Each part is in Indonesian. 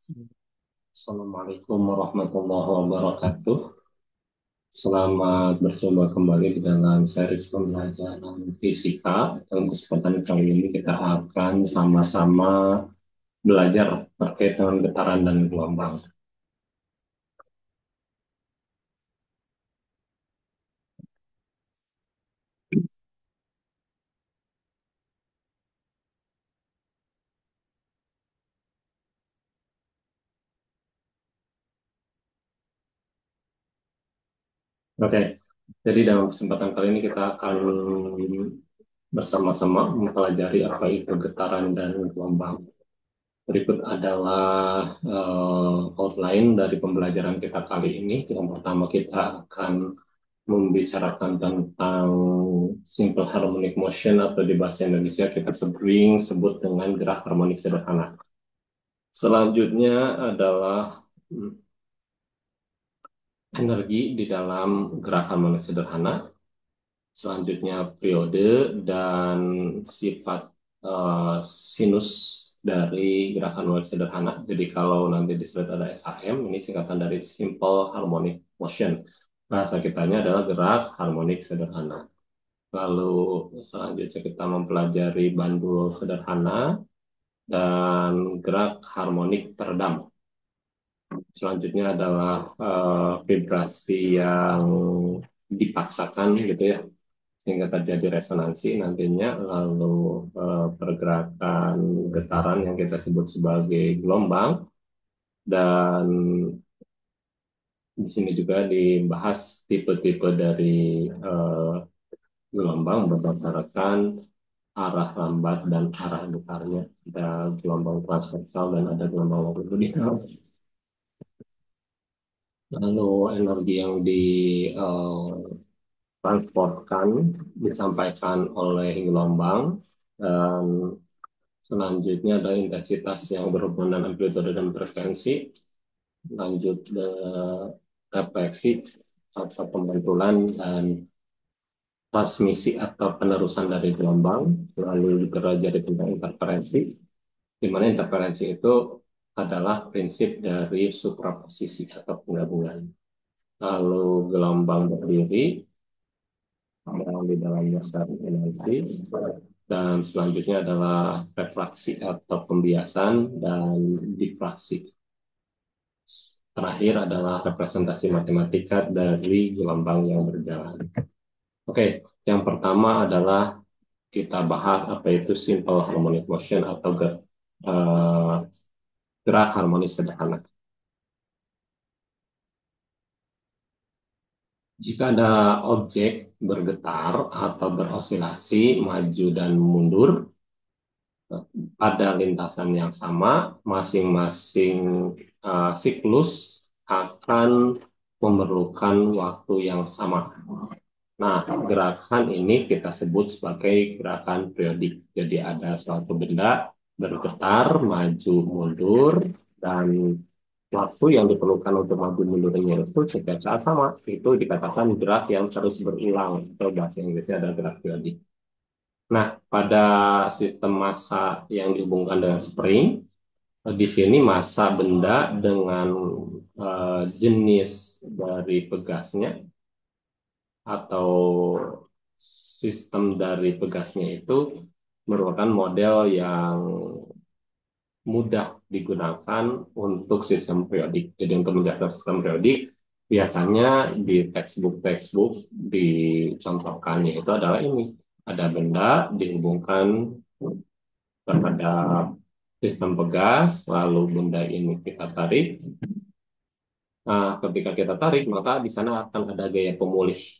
Assalamualaikum warahmatullahi wabarakatuh. Selamat berjumpa kembali di dalam series pembelajaran fisika. Dalam kesempatan kali ini kita akan sama-sama belajar terkait dengan getaran dan gelombang. Oke, jadi dalam kesempatan kali ini kita akan bersama-sama mempelajari apa itu getaran dan gelombang. Berikut adalah outline dari pembelajaran kita kali ini. Yang pertama kita akan membicarakan tentang simple harmonic motion atau di bahasa Indonesia kita sering sebut dengan gerak harmonik sederhana. Selanjutnya adalah energi di dalam gerak harmonik sederhana. Selanjutnya periode dan sifat sinus dari gerakan harmonik sederhana. Jadi kalau nanti di slide ada SHM, ini singkatan dari simple harmonic motion. Bahasa kitanya adalah gerak harmonik sederhana. Lalu selanjutnya kita mempelajari bandul sederhana dan gerak harmonik teredam. Selanjutnya adalah vibrasi yang dipaksakan gitu ya, sehingga terjadi resonansi nantinya. Lalu pergerakan getaran yang kita sebut sebagai gelombang. Dan di sini juga dibahas tipe-tipe dari gelombang berdasarkan arah lambat dan arah getarnya. Ada gelombang transversal dan ada gelombang longitudinal. Lalu energi yang ditransportkan disampaikan oleh gelombang, dan selanjutnya ada intensitas yang berhubungan dengan amplitude dan frekuensi. Lanjut refleksi atau pembentulan dan transmisi atau penerusan dari gelombang. Lalu dipelajari tentang interferensi, di mana interferensi itu adalah prinsip dari supraposisi atau penggabungan. Lalu gelombang berdiri yang di dalamnya static energi, dan selanjutnya adalah refraksi atau pembiasan dan difraksi. Terakhir adalah representasi matematika dari gelombang yang berjalan. Oke, yang pertama adalah kita bahas apa itu simple harmonic motion atau uh, gerak harmonis sederhana. Jika ada objek bergetar atau berosilasi maju dan mundur pada lintasan yang sama, masing-masing siklus akan memerlukan waktu yang sama. Nah, gerakan ini kita sebut sebagai gerakan periodik. Jadi ada suatu benda bergetar, maju, mundur, dan waktu yang diperlukan untuk maju mundurnya itu setiap saat sama. Itu dikatakan gerak yang terus berulang, atau bahasa Inggrisnya adalah gerak periodik. Nah, pada sistem massa yang dihubungkan dengan spring, di sini massa benda dengan jenis dari pegasnya atau sistem dari pegasnya itu merupakan model yang mudah digunakan untuk sistem periodik. Jadi untuk menjelaskan sistem periodik, biasanya di textbook dicontohkannya itu adalah ini. Ada benda dihubungkan terhadap sistem pegas, lalu benda ini kita tarik. Nah, ketika kita tarik, maka di sana akan ada gaya pemulih.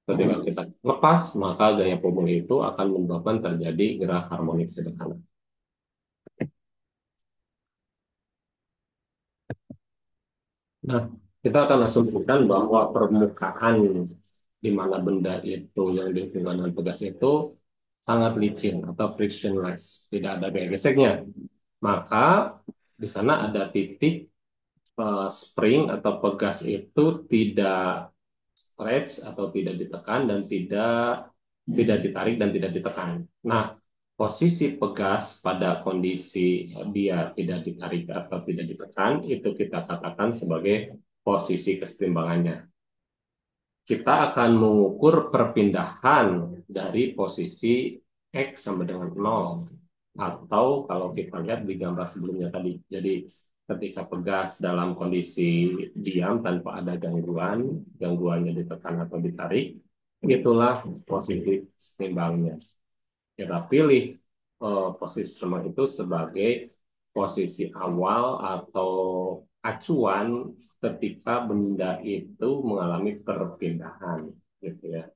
Ketika kita lepas, maka gaya pemulih itu akan menyebabkan terjadi gerak harmonik sederhana. Nah, kita akan asumsikan bahwa permukaan di mana benda itu yang dihubungkan dengan pegas itu sangat licin atau frictionless, tidak ada gaya geseknya. Maka di sana ada titik spring atau pegas itu tidak stretch atau tidak ditekan dan tidak ditarik dan tidak ditekan. Nah, posisi pegas pada kondisi dia tidak ditarik atau tidak ditekan, itu kita katakan sebagai posisi kesetimbangannya. Kita akan mengukur perpindahan dari posisi X sama dengan 0. Atau kalau kita lihat di gambar sebelumnya tadi, jadi ketika pegas dalam kondisi diam tanpa ada gangguan, gangguannya ditekan atau ditarik, itulah posisi seimbangnya. Kita pilih posisi seimbang itu sebagai posisi awal atau acuan ketika benda itu mengalami perpindahan, gitu ya.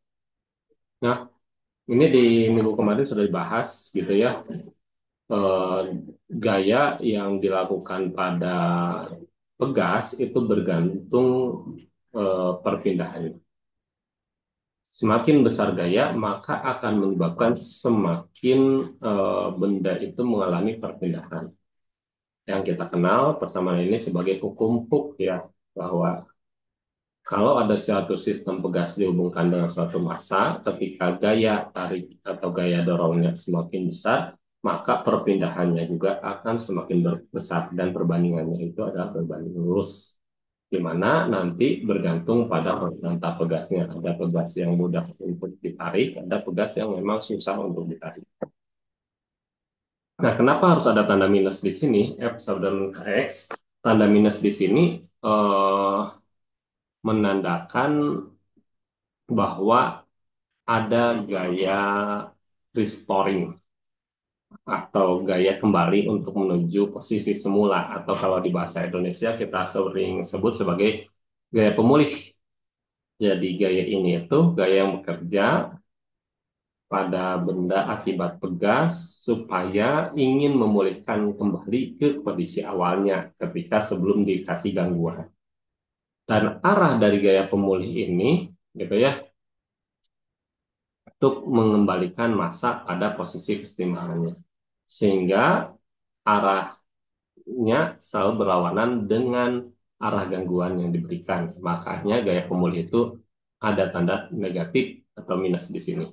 Nah, ini di minggu kemarin sudah dibahas, gitu ya, eh, gaya yang dilakukan pada pegas itu bergantung perpindahannya. Semakin besar gaya, maka akan menyebabkan semakin benda itu mengalami perpindahan. Yang kita kenal persamaan ini sebagai hukum Hooke ya, bahwa kalau ada suatu sistem pegas dihubungkan dengan suatu massa, ketika gaya tarik atau gaya dorongnya semakin besar, maka perpindahannya juga akan semakin besar dan perbandingannya itu adalah berbanding lurus, di mana nanti bergantung pada konstanta pegasnya. Ada pegas yang mudah untuk ditarik, ada pegas yang memang susah untuk ditarik. Nah, kenapa harus ada tanda minus di sini, F sama dengan X? Tanda minus di sini eh, menandakan bahwa ada gaya restoring atau gaya kembali untuk menuju posisi semula, atau kalau di bahasa Indonesia kita sering sebut sebagai gaya pemulih. Jadi gaya ini itu gaya yang bekerja pada benda akibat pegas supaya ingin memulihkan kembali ke kondisi awalnya ketika sebelum dikasih gangguan. Dan arah dari gaya pemulih ini, gitu ya, untuk mengembalikan massa pada posisi kesetimbangannya. Sehingga arahnya selalu berlawanan dengan arah gangguan yang diberikan. Makanya gaya pemulih itu ada tanda negatif atau minus di sini.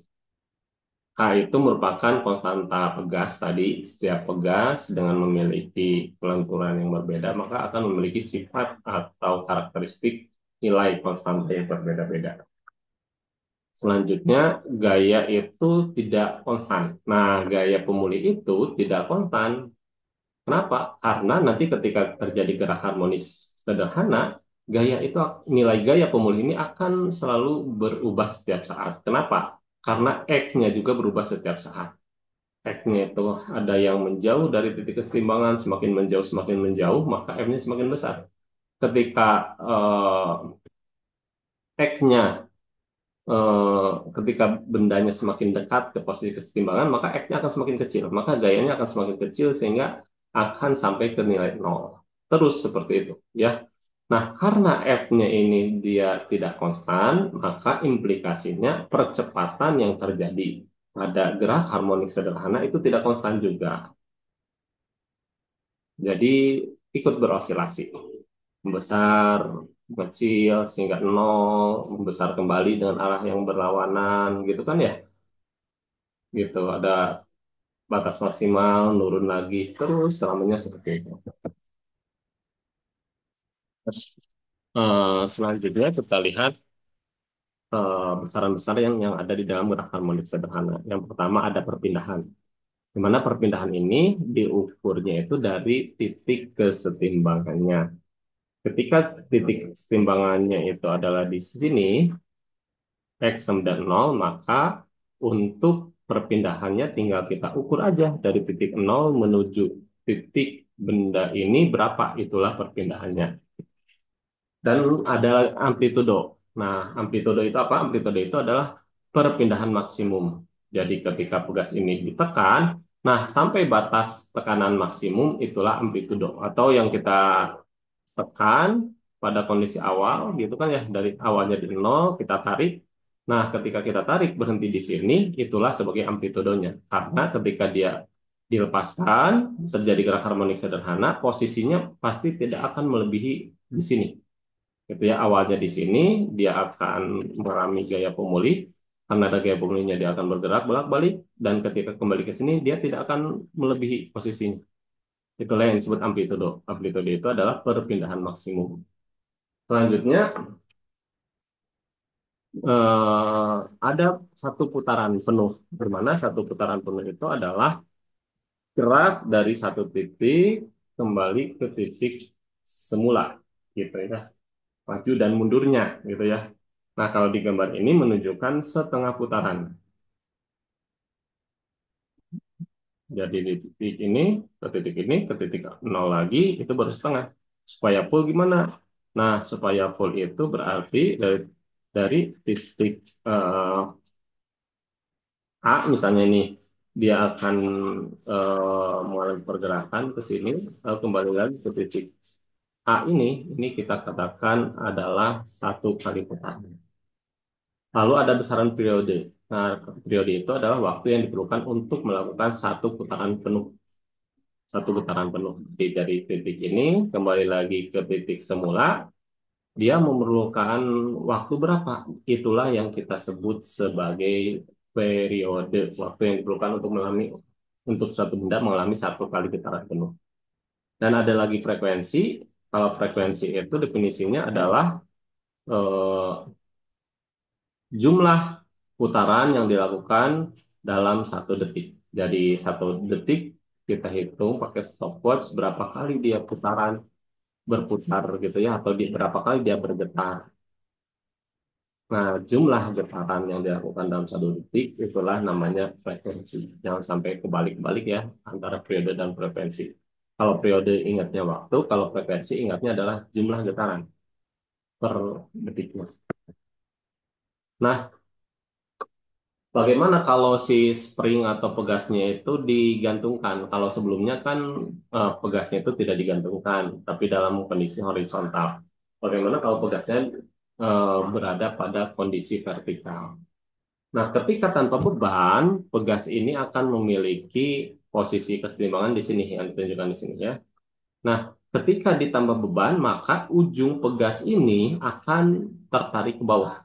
K itu merupakan konstanta pegas tadi. Setiap pegas dengan memiliki kelenturan yang berbeda, maka akan memiliki sifat atau karakteristik nilai konstanta yang berbeda-beda. Selanjutnya, gaya itu tidak konstan. Nah, gaya pemulih itu tidak konstan. Kenapa? Karena nanti ketika terjadi gerak harmonis sederhana, gaya itu nilai gaya pemulih ini akan selalu berubah setiap saat. Kenapa? Karena X-nya juga berubah setiap saat. X-nya itu ada yang menjauh dari titik keseimbangan, semakin menjauh, maka F-nya semakin besar. Ketika X-nya ketika bendanya semakin dekat ke posisi keseimbangan, maka X-nya akan semakin kecil, maka gayanya akan semakin kecil sehingga akan sampai ke nilai nol. Terus seperti itu, ya. Nah, karena F-nya ini dia tidak konstan, maka implikasinya percepatan yang terjadi pada gerak harmonik sederhana itu tidak konstan juga. Jadi ikut berosilasi, membesar, kecil, sehingga nol, membesar kembali dengan arah yang berlawanan, gitu kan ya? Gitu, ada batas maksimal, nurun lagi, terus selamanya seperti itu. Terus, selanjutnya kita lihat besaran-besar yang ada di dalam gerak harmonik sederhana. Yang pertama ada perpindahan. Di mana perpindahan ini diukurnya itu dari titik kesetimbangannya. Ketika titik kesetimbangannya itu adalah di sini, X sama dengan 0, maka untuk perpindahannya tinggal kita ukur aja dari titik 0 menuju titik benda ini berapa, itulah perpindahannya. Dan ada amplitudo. Nah, amplitudo itu apa? Amplitudo itu adalah perpindahan maksimum. Jadi ketika pegas ini ditekan, nah sampai batas tekanan maksimum itulah amplitudo. Atau yang kita tekan pada kondisi awal, gitu kan ya, dari awalnya di nol, kita tarik. Nah, ketika kita tarik berhenti di sini, itulah sebagai amplitudonya. Karena ketika dia dilepaskan, terjadi gerak harmonik sederhana, posisinya pasti tidak akan melebihi di sini. Gitu ya, awalnya di sini dia akan mengalami gaya pemulih, Karena ada gaya pemulihnya dia akan bergerak bolak-balik dan ketika kembali ke sini dia tidak akan melebihi posisinya. Itulah yang disebut amplitudo. Amplitudo itu adalah perpindahan maksimum. Selanjutnya ada satu putaran penuh, di mana satu putaran penuh itu adalah gerak dari satu titik kembali ke titik semula, gitu ya, maju dan mundurnya, gitu ya. Nah, kalau di gambar ini menunjukkan setengah putaran. Jadi di titik ini ke titik ini ke titik nol lagi itu baru setengah. Supaya full gimana? Nah, supaya full itu berarti dari titik eh, A misalnya nih dia akan mengalami pergerakan ke sini lalu kembali lagi ke titik A ini kita katakan adalah satu kali putaran. Lalu ada besaran periode. Nah, periode itu adalah waktu yang diperlukan untuk melakukan satu putaran penuh. Satu putaran penuh. Jadi dari titik ini kembali lagi ke titik semula, dia memerlukan waktu berapa? Itulah yang kita sebut sebagai periode. Waktu yang diperlukan untuk suatu benda mengalami satu kali getaran penuh. Dan ada lagi frekuensi. Kalau frekuensi itu definisinya adalah eh, jumlah putaran yang dilakukan dalam satu detik. Jadi satu detik kita hitung pakai stopwatch berapa kali dia berputar gitu ya, atau berapa kali dia bergetar. Nah, jumlah getaran yang dilakukan dalam satu detik itulah namanya frekuensi. Jangan sampai kebalik-balik ya antara periode dan frekuensi. Kalau periode ingatnya waktu, kalau frekuensi ingatnya adalah jumlah getaran per detiknya. Nah, bagaimana kalau si spring atau pegasnya itu digantungkan? Kalau sebelumnya kan pegasnya itu tidak digantungkan, tapi dalam kondisi horizontal. Bagaimana kalau pegasnya berada pada kondisi vertikal? Nah, ketika tanpa beban, pegas ini akan memiliki posisi kesetimbangan di sini yang ditunjukkan di sini ya. Nah, ketika ditambah beban, maka ujung pegas ini akan tertarik ke bawah.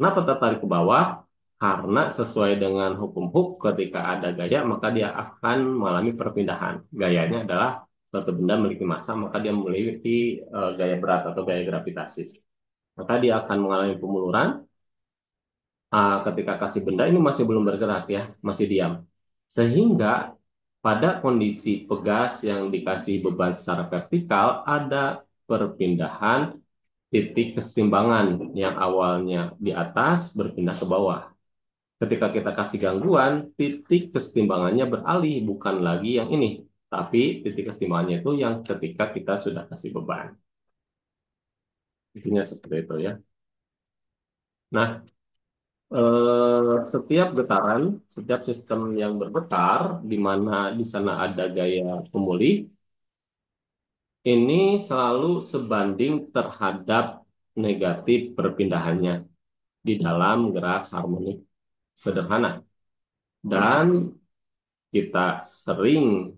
Kenapa tertarik ke bawah? Karena sesuai dengan hukum Hooke, ketika ada gaya, maka dia akan mengalami perpindahan. Gayanya adalah suatu benda memiliki massa, maka dia memiliki gaya berat atau gaya gravitasi. Maka dia akan mengalami pemuluran. Ketika kasih benda ini masih belum bergerak ya, masih diam. Sehingga pada kondisi pegas yang dikasih beban secara vertikal, ada perpindahan titik kesetimbangan yang awalnya di atas berpindah ke bawah. Ketika kita kasih gangguan, titik kesetimbangannya beralih, bukan lagi yang ini. Tapi titik kesetimbangannya itu yang ketika kita sudah kasih beban. Intinya seperti itu ya. Nah, setiap getaran, setiap sistem yang bergetar, di mana di sana ada gaya pemulih, ini selalu sebanding terhadap negatif perpindahannya di dalam gerak harmonik sederhana. Dan kita sering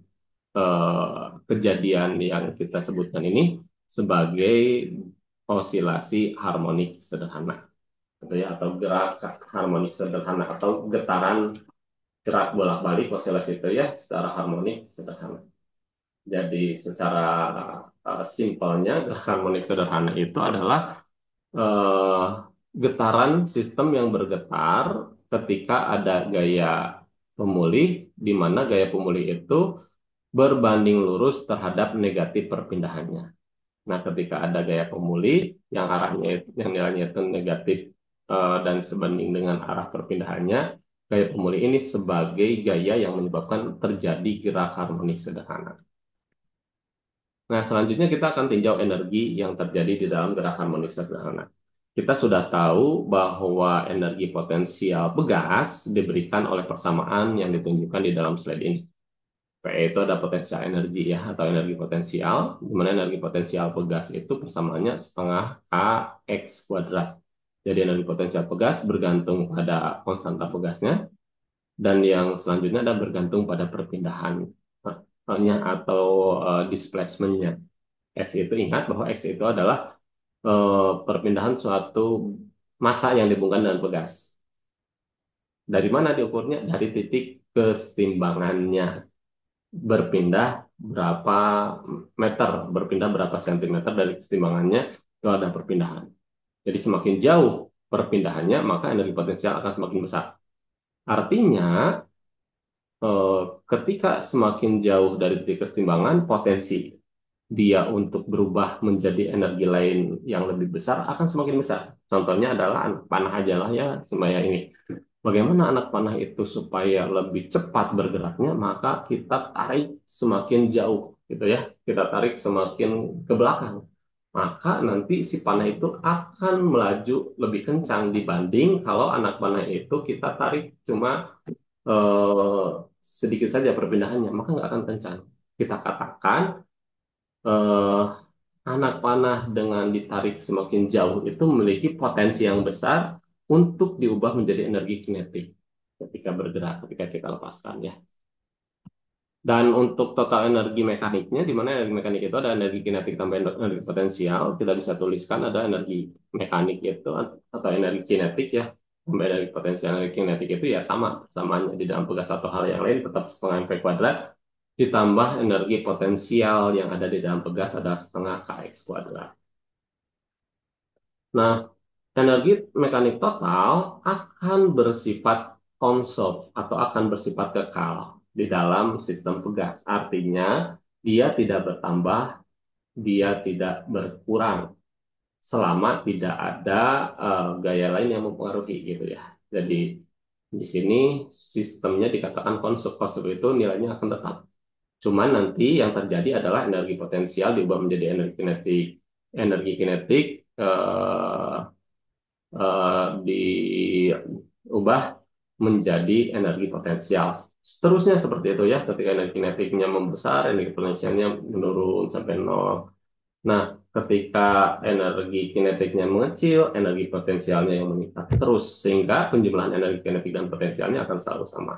kejadian yang kita sebutkan ini sebagai osilasi harmonik sederhana, gitu ya, atau gerak harmonik sederhana atau getaran gerak bolak-balik osilasi itu ya secara harmonik sederhana. Jadi secara simpelnya gerak harmonik sederhana itu adalah eh, getaran sistem yang bergetar ketika ada gaya pemulih, di mana gaya pemulih itu berbanding lurus terhadap negatif perpindahannya. Nah, ketika ada gaya pemulih yang yang nilainya itu negatif dan sebanding dengan arah perpindahannya, gaya pemulih ini sebagai gaya yang menyebabkan terjadi gerak harmonik sederhana. Nah, selanjutnya kita akan tinjau energi yang terjadi di dalam gerak harmonik sederhana. Kita sudah tahu bahwa energi potensial pegas diberikan oleh persamaan yang ditunjukkan di dalam slide ini. PE itu ada potensial energi ya, atau energi potensial, di mana energi potensial pegas itu persamaannya setengah KX kuadrat. Jadi energi potensial pegas bergantung pada konstanta pegasnya, dan yang selanjutnya ada bergantung pada perpindahannya atau displacement-nya. X itu ingat bahwa X itu adalah perpindahan suatu massa yang dihubungkan dengan pegas. Dari mana diukurnya? Dari titik kesetimbangannya. Berpindah berapa meter, berpindah berapa sentimeter dari kesetimbangannya, itu ada perpindahan. Jadi semakin jauh perpindahannya, maka energi potensial akan semakin besar. Artinya, eh, ketika semakin jauh dari titik kesetimbangan, potensi dia untuk berubah menjadi energi lain yang lebih besar akan semakin besar. Contohnya adalah anak panah aja lah ya, supaya ini. Bagaimana anak panah itu supaya lebih cepat bergeraknya, maka kita tarik semakin jauh, gitu ya. Kita tarik semakin ke belakang. Maka nanti si panah itu akan melaju lebih kencang dibanding kalau anak panah itu kita tarik cuma eh, sedikit saja perpindahannya, maka nggak akan kencang. Kita katakan eh, anak panah dengan ditarik semakin jauh itu memiliki potensi yang besar untuk diubah menjadi energi kinetik ketika bergerak, ketika kita lepaskan ya. Dan untuk total energi mekaniknya, di mana energi mekanik itu ada energi kinetik tambah energi potensial, kita bisa tuliskan ada energi mekanik itu atau energi kinetik ya, tambah energi potensial energi kinetik itu ya sama, samanya di dalam tugas satu hal yang lain tetap setengah mv kuadrat ditambah energi potensial yang ada di dalam pegas adalah setengah kx kuadrat. Nah, energi mekanik total akan bersifat konserv atau akan bersifat kekal di dalam sistem pegas. Artinya, dia tidak bertambah, dia tidak berkurang selama tidak ada gaya lain yang mempengaruhi gitu ya. Jadi di sini sistemnya dikatakan konserv. Konserv itu nilainya akan tetap. Cuman nanti yang terjadi adalah energi potensial diubah menjadi energi kinetik. Energi kinetik eh, diubah menjadi energi potensial. Seterusnya seperti itu ya, ketika energi kinetiknya membesar, energi potensialnya menurun sampai nol. Nah, ketika energi kinetiknya mengecil, energi potensialnya yang meningkat terus, sehingga penjumlahan energi kinetik dan potensialnya akan selalu sama.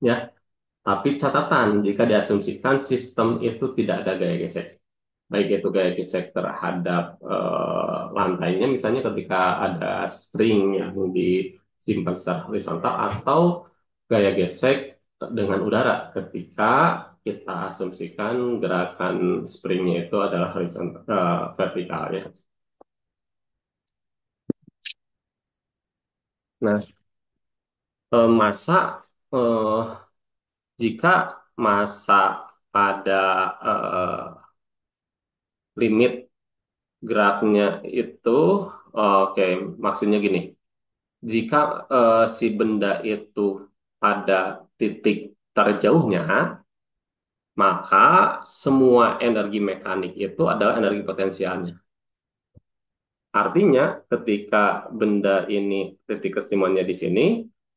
Ya, tapi catatan, jika diasumsikan sistem itu tidak ada gaya gesek, baik itu gaya gesek terhadap lantainya, misalnya ketika ada spring yang disimpan secara horizontal, atau gaya gesek dengan udara ketika kita asumsikan gerakan springnya itu adalah horizontal, vertikal ya. Nah, masa eh, jika masa pada limit geraknya itu, oke, maksudnya gini. Jika si benda itu pada titik terjauhnya, maka semua energi mekanik itu adalah energi potensialnya. Artinya, ketika benda ini titik kesemuanya di sini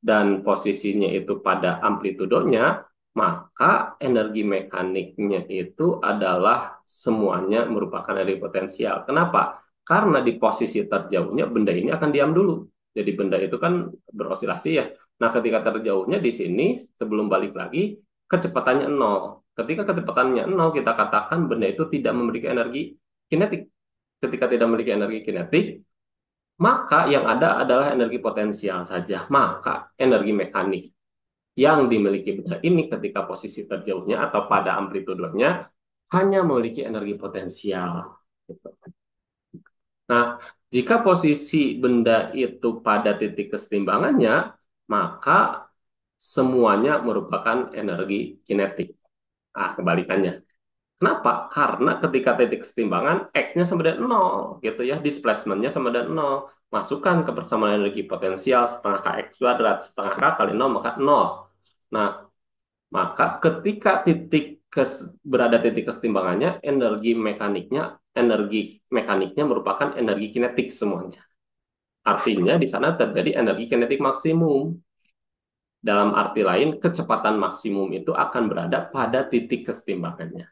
dan posisinya itu pada amplitudonya, maka energi mekaniknya itu adalah semuanya merupakan energi potensial. Kenapa? Karena di posisi terjauhnya benda ini akan diam dulu. Jadi benda itu kan berosilasi ya. Nah, ketika terjauhnya di sini, sebelum balik lagi, kecepatannya nol. Ketika kecepatannya nol, kita katakan benda itu tidak memiliki energi kinetik. Ketika tidak memiliki energi kinetik, maka yang ada adalah energi potensial saja. Maka energi mekanik yang dimiliki benda ini ketika posisi terjauhnya atau pada amplitudenya hanya memiliki energi potensial. Nah, jika posisi benda itu pada titik kesetimbangannya, maka semuanya merupakan energi kinetik. Ah, kebalikannya. Kenapa? Karena ketika titik kesetimbangan X-nya sama dengan nol, gitu ya, displacement-nya sama dengan nol. Masukkan ke persamaan energi potensial setengah kx kuadrat, setengah k kali nol, maka nol. Nah, maka ketika berada titik kesetimbangannya, energi mekaniknya merupakan energi kinetik semuanya. Artinya di sana terjadi energi kinetik maksimum. Dalam arti lain, kecepatan maksimum itu akan berada pada titik kesetimbangannya.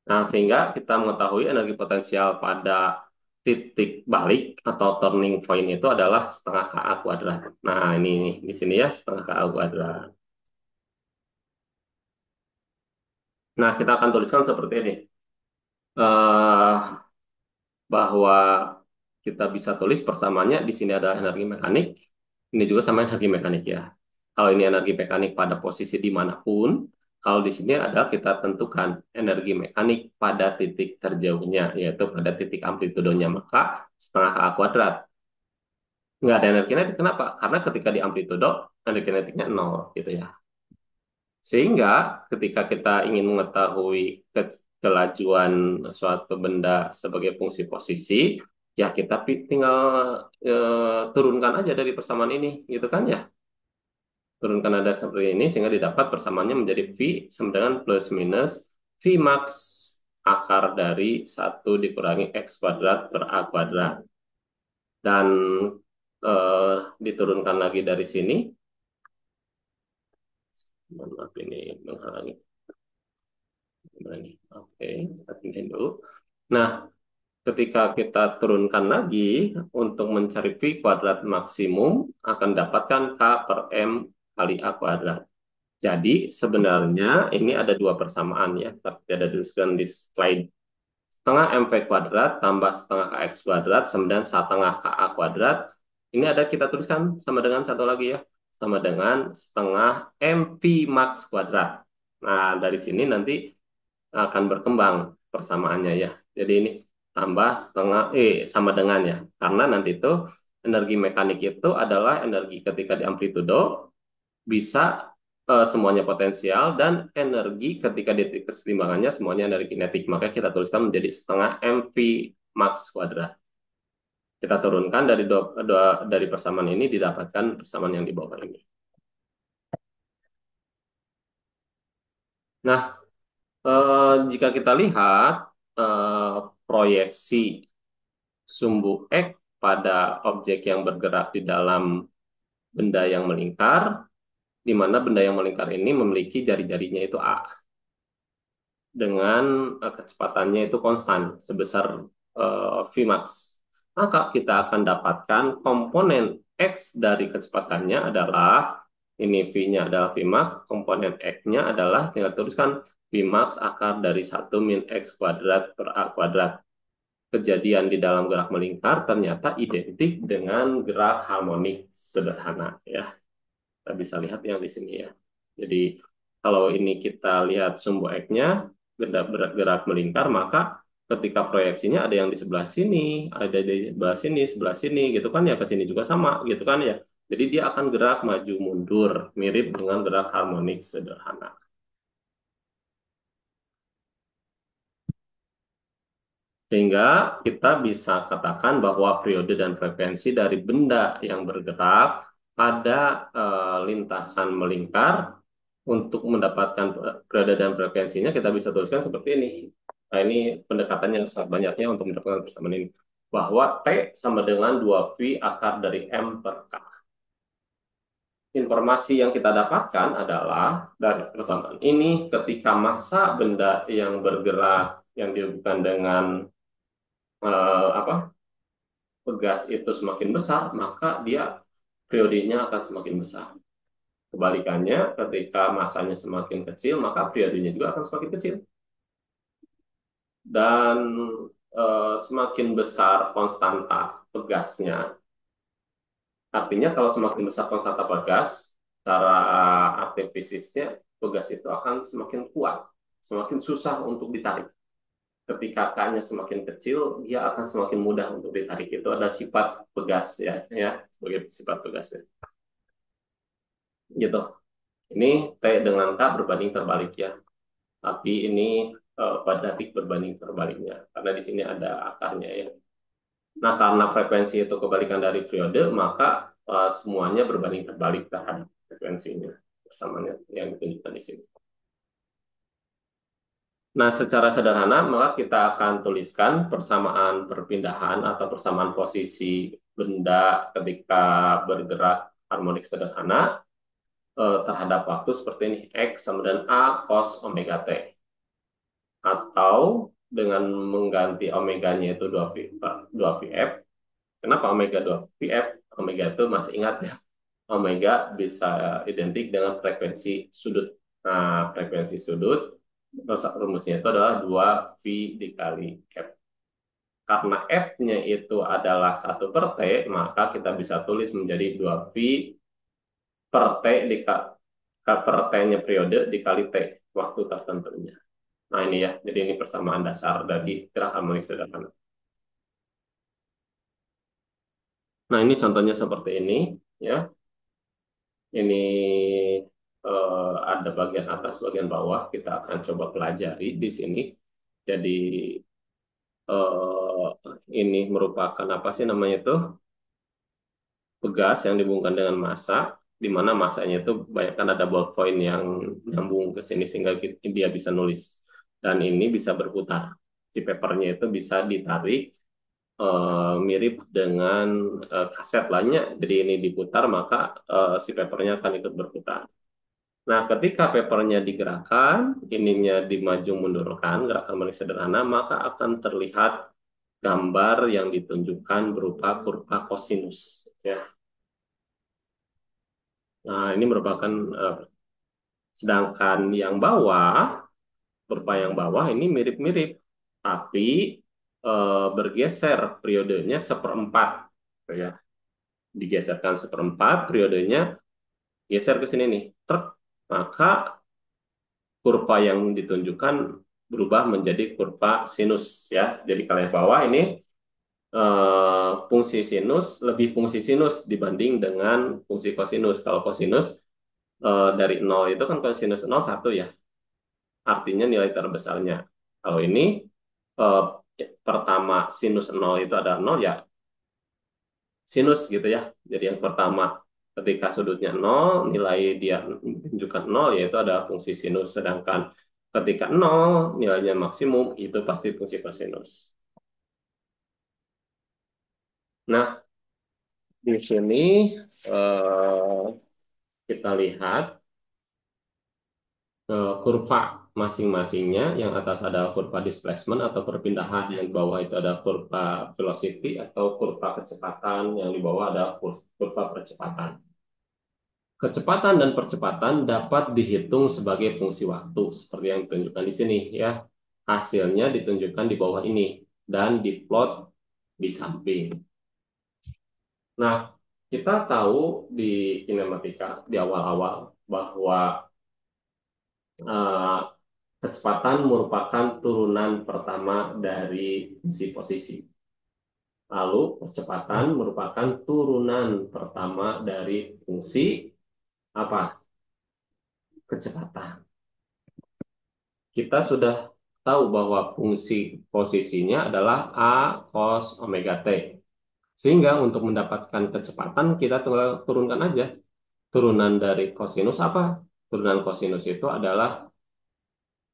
Nah, sehingga kita mengetahui energi potensial pada titik balik atau turning point itu adalah setengah KA kuadrat. Nah, ini nih, di sini ya setengah KA kuadrat. Nah, kita akan tuliskan seperti ini. eh Bahwa kita bisa tulis persamaannya di sini adalah energi mekanik, ini juga sama energi mekanik ya. Kalau ini energi mekanik pada posisi dimanapun, kalau di sini adalah kita tentukan energi mekanik pada titik terjauhnya, yaitu pada titik amplitudonya, maka setengah KA kuadrat. Nggak ada energi kinetik, kenapa? Karena ketika di amplitudo, energi kinetiknya nol, gitu ya. Sehingga ketika kita ingin mengetahui kelajuan suatu benda sebagai fungsi posisi, ya kita tinggal turunkan aja dari persamaan ini, gitu kan ya. Turunkan nada seperti ini sehingga didapat persamaannya menjadi V sama dengan plus minus V max akar dari 1 dikurangi X kuadrat per A kuadrat. Dan diturunkan lagi dari sini. Maaf ini menghalangi. Oke, kita pindahin dulu. Nah, ketika kita turunkan lagi untuk mencari V kuadrat maksimum, akan dapatkan K per M kali A kuadrat. Jadi sebenarnya ini ada dua persamaan ya, tapi ada tuliskan di slide. Setengah mv kuadrat tambah setengah kx kuadrat sama dengan setengah ka kuadrat. Ini ada kita tuliskan sama dengan satu lagi ya, sama dengan setengah mv max kuadrat. Nah, dari sini nanti akan berkembang persamaannya ya. Jadi ini tambah setengah sama dengan ya. Karena nanti itu energi mekanik itu adalah energi ketika di amplitudo bisa semuanya potensial dan energi ketika di titik keseimbangannya semuanya energi kinetik. Maka kita tuliskan menjadi setengah mv max kuadrat. Kita turunkan dari persamaan ini didapatkan persamaan yang di bawah ini. Nah, jika kita lihat proyeksi sumbu X pada objek yang bergerak di dalam benda yang melingkar, di mana benda yang melingkar ini memiliki jari-jarinya itu A. Dengan kecepatannya itu konstan sebesar Vmax. Maka kita akan dapatkan komponen X dari kecepatannya adalah ini V-nya adalah Vmax, komponen X-nya adalah tinggal tuliskan Vmax akar dari 1 min X kuadrat per A kuadrat. Kejadian di dalam gerak melingkar ternyata identik dengan gerak harmonik sederhana ya. Kita bisa lihat yang di sini ya. Jadi kalau ini kita lihat sumbu X-nya bergerak melingkar, maka ketika proyeksinya ada yang di sebelah sini, ada di sebelah sini gitu kan ya, ke sini juga sama gitu kan ya. Jadi dia akan gerak maju mundur mirip dengan gerak harmonik sederhana. Sehingga kita bisa katakan bahwa periode dan frekuensi dari benda yang bergerak pada lintasan melingkar untuk mendapatkan periode dan frekuensinya kita bisa tuliskan seperti ini. Nah, ini pendekatan yang sangat banyaknya untuk mendapatkan persamaan ini. Bahwa T sama dengan 2V akar dari M per K. Informasi yang kita dapatkan adalah dari persamaan ini ketika massa benda yang bergerak yang dihubungkan dengan apa gas itu semakin besar, maka dia periodenya akan semakin besar. Kebalikannya, ketika masanya semakin kecil, maka periodenya juga akan semakin kecil. Dan semakin besar konstanta pegasnya, artinya kalau semakin besar konstanta pegas, secara aktivitasnya, pegas itu akan semakin kuat, semakin susah untuk ditarik. Ketika K-nya semakin kecil, dia akan semakin mudah untuk ditarik. Itu ada sifat pegas ya sebagai sifat pegasnya. Gitu. Ini T dengan K berbanding terbalik ya. Tapi ini kuadratik berbanding terbaliknya. Karena di sini ada akarnya ya. Nah, karena frekuensi itu kebalikan dari periode, maka semuanya berbanding terbalik terhadap frekuensinya. Bersamanya yang ditunjukkan di sini. Nah, secara sederhana, maka kita akan tuliskan persamaan perpindahan atau persamaan posisi benda ketika bergerak harmonik sederhana terhadap waktu seperti ini. X sama dengan A cos omega T. Atau dengan mengganti omeganya itu 2VF. Kenapa omega 2VF? Omega itu masih ingat ya. Omega bisa identik dengan frekuensi sudut. Nah, frekuensi sudut rumusnya itu adalah 2V dikali F. karena F-nya itu adalah 1/T, maka kita bisa tulis menjadi 2V per T per T-nya periode dikali T, waktu tertentunya. Nah ini ya, jadi ini persamaan dasar dari gerak harmonik sederhana. Nah ini contohnya seperti ini, ya. Ini ada bagian atas, bagian bawah. Kita akan coba pelajari di sini. Jadi eh, ini merupakan apa sih namanya itu? Pegas yang dihubungkan dengan massa, di mana massanya itu banyak kan ada ballpoint yang nyambung ke sini sehingga dia bisa nulis. Dan ini bisa berputar. Si papernya itu bisa ditarik mirip dengan kaset lainnya. Jadi ini diputar maka si papernya akan ikut berputar. Nah, ketika papernya digerakkan, ininya dimaju mundurkan, gerakan harmonik sederhana, maka akan terlihat gambar yang ditunjukkan berupa kurva kosinus. Ya. Nah, ini merupakan sedangkan yang bawah, kurva yang bawah ini mirip-mirip, tapi bergeser periodenya seperempat. Ya. Digeserkan seperempat, periodenya geser ke sini nih. Truk. Maka kurva yang ditunjukkan berubah menjadi kurva sinus ya. Jadi kalau yang bawah ini fungsi sinus lebih fungsi sinus dibanding dengan fungsi kosinus. Kalau kosinus dari 0 itu kan kosinus 0 1 ya. Artinya nilai terbesarnya. Kalau ini eh, pertama sinus 0 itu ada 0 ya sinus gitu ya. Jadi yang pertama ketika sudutnya 0, nilai dia menunjukkan 0 yaitu ada fungsi sinus. Sedangkan ketika 0, nilainya maksimum itu pasti fungsi kosinus. Nah, di sini eh, kita lihat kurva masing-masingnya. Yang atas adalah kurva displacement atau perpindahan, yang di bawah itu ada kurva velocity atau kurva kecepatan, yang di bawah ada kurva percepatan. Kecepatan dan percepatan dapat dihitung sebagai fungsi waktu, seperti yang ditunjukkan di sini ya. Hasilnya ditunjukkan di bawah ini dan diplot di samping. Nah, kita tahu di kinematika di awal-awal bahwa eh, kecepatan merupakan turunan pertama dari si posisi. Lalu percepatan merupakan turunan pertama dari fungsi apa? Kecepatan. Kita sudah tahu bahwa fungsi posisinya adalah A cos omega T. Sehingga untuk mendapatkan kecepatan kita tinggal turunkan aja. Turunan dari kosinus apa? Turunan kosinus itu adalah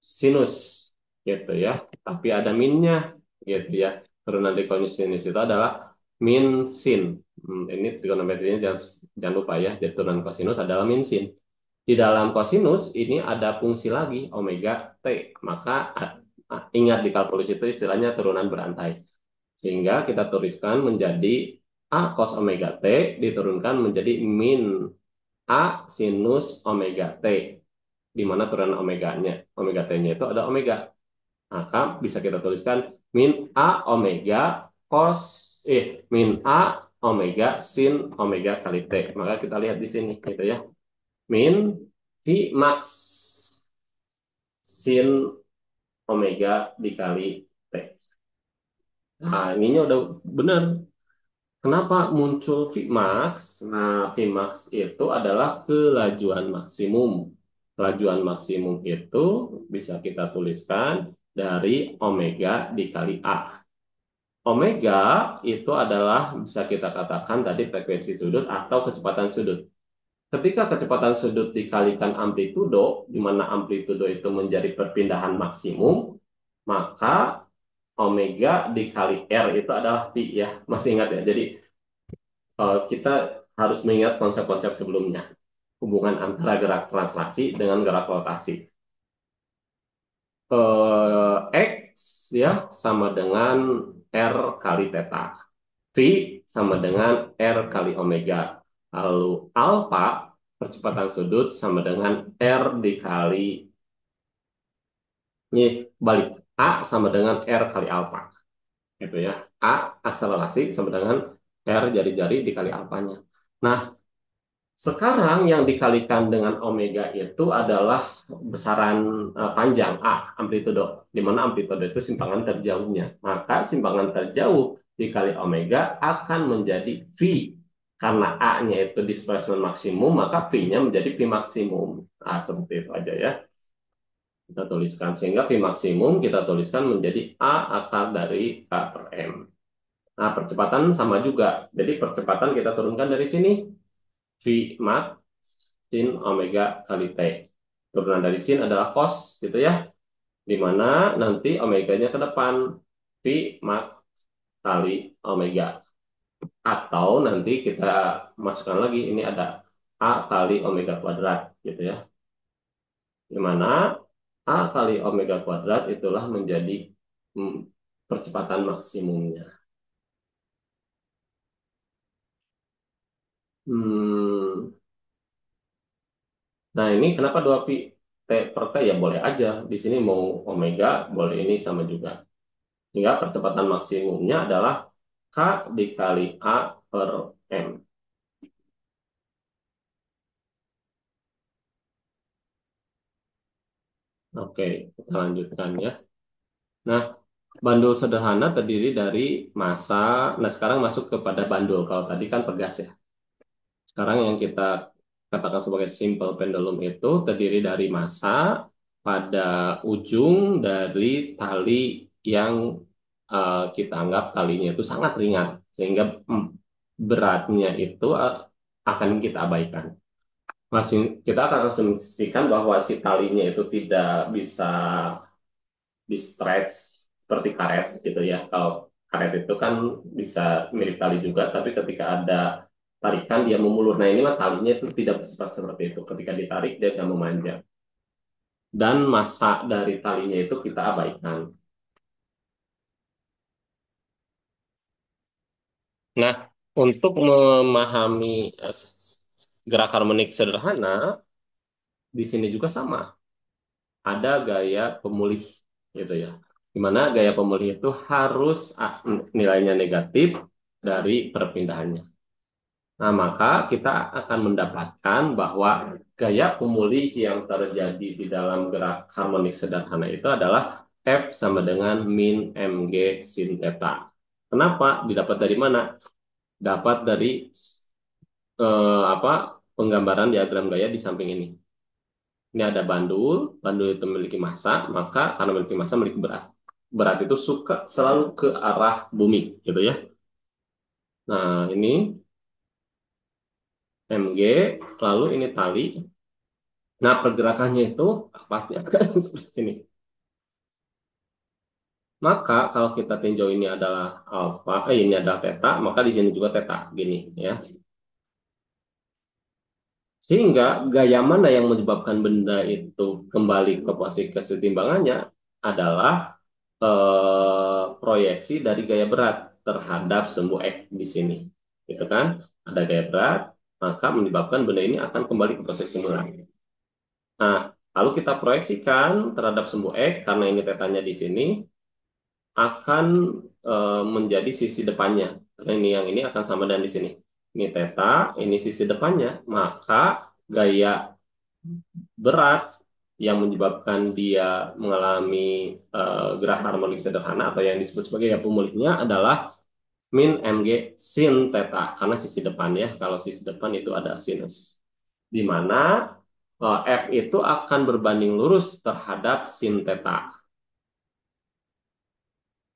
sinus gitu ya. Tapi ada minnya gitu ya. Turunan dari kosinus itu adalah min sin. Ini trigonometrinya jangan lupa ya. Jadi turunan kosinus adalah min sin. Di dalam kosinus ini ada fungsi lagi omega t. Maka ingat di kalkulus itu istilahnya turunan berantai. Sehingga kita tuliskan menjadi A cos omega T diturunkan menjadi min A sinus omega T. Di mana turunan omeganya. Omega T-nya itu ada omega. Maka bisa kita tuliskan min A omega cos min A omega sin omega kali T. Maka kita lihat di sini gitu ya. Min V max sin omega dikali T. Nah, ininya udah benar. Kenapa muncul Vmax? Nah, Vmax itu adalah kelajuan maksimum. Kelajuan maksimum itu bisa kita tuliskan dari omega dikali A. Omega itu adalah bisa kita katakan tadi frekuensi sudut atau kecepatan sudut. Ketika kecepatan sudut dikalikan amplitudo, di mana amplitudo itu menjadi perpindahan maksimum, maka omega dikali R itu adalah V ya. Masih ingat ya? Jadi kita harus mengingat konsep-konsep sebelumnya. Hubungan antara gerak translasi dengan gerak rotasi. X ya sama dengan R kali theta. V sama dengan R kali omega. Lalu alpha percepatan sudut sama dengan R dikali ini balik A sama dengan R kali alpha. Gitu ya. A akselerasi sama dengan R jari-jari dikali alfanya. Nah, sekarang yang dikalikan dengan omega itu adalah besaran panjang A, amplitudo, di mana amplitudo itu simpangan terjauhnya. Maka simpangan terjauh dikali omega akan menjadi V. Karena A-nya itu displacement maksimum, maka V-nya menjadi V maksimum. Nah, seperti itu aja ya. Kita tuliskan. Sehingga V maksimum kita tuliskan menjadi A akar dari K per M. Nah, percepatan sama juga. Jadi percepatan kita turunkan dari sini. V max sin omega kali T. Turunan dari sin adalah cos, gitu ya. Di mana nanti omeganya ke depan. V max kali omega. Atau nanti kita masukkan lagi, ini ada A kali omega kuadrat, gitu ya. Di mana A kali omega kuadrat itulah menjadi hmm, percepatan maksimumnya. Hmm, Nah, ini kenapa 2 pi T per T? Ya boleh aja. Di sini mau omega, boleh ini sama juga. Sehingga percepatan maksimumnya adalah K dikali A per M. Oke, kita lanjutkan ya. Nah, bandul sederhana terdiri dari massa. Nah, sekarang masuk kepada bandul. Kalau tadi kan pegas ya. Sekarang yang kita katakan sebagai simple pendulum itu terdiri dari massa pada ujung dari tali yang kita anggap talinya itu sangat ringan, sehingga beratnya itu akan kita abaikan. Masih kita akan asumsikan bahwa si talinya itu tidak bisa di stretch seperti karet gitu ya. Kalau karet itu kan bisa mirip tali juga, tapi ketika ada tarikan dia memulur. Nah, inilah talinya itu tidak bersifat seperti itu. Ketika ditarik dia akan memanjang. Dan massa dari talinya itu kita abaikan. Nah, untuk memahami gerak harmonik sederhana, di sini juga sama. Ada gaya pemulih gitu ya. Di mana gaya pemulih itu harus nilainya negatif dari perpindahannya. Nah, maka kita akan mendapatkan bahwa gaya pemulih yang terjadi di dalam gerak harmonik sederhana itu adalah F sama dengan min mg sin theta. Kenapa? Didapat dari mana? Dapat dari apa penggambaran diagram gaya di samping ini. Ini ada bandul, bandul itu memiliki massa, maka karena memiliki massa memiliki berat. Berat itu suka selalu ke arah bumi, gitu ya. Nah, ini mg, lalu ini tali. Nah, pergerakannya itu pasti akan seperti ini. Maka kalau kita tinjau ini adalah alfa, ini adalah theta, maka di sini juga theta, gini ya. Sehingga gaya mana yang menyebabkan benda itu kembali ke posisi kesetimbangannya adalah proyeksi dari gaya berat terhadap sumbu X di sini. Gitu kan? Ada gaya berat, maka menyebabkan benda ini akan kembali ke posisi mula. Nah, lalu kita proyeksikan terhadap sumbu X, karena ini tetanya di sini, akan menjadi sisi depannya. Karena ini yang ini akan sama dengan di sini. Ini theta, ini sisi depannya, maka gaya berat yang menyebabkan dia mengalami gerak harmonik sederhana atau yang disebut sebagai gaya pemulihnya adalah min mg sin theta, karena sisi depan ya, kalau sisi depan itu ada sinus, di mana F itu akan berbanding lurus terhadap sin theta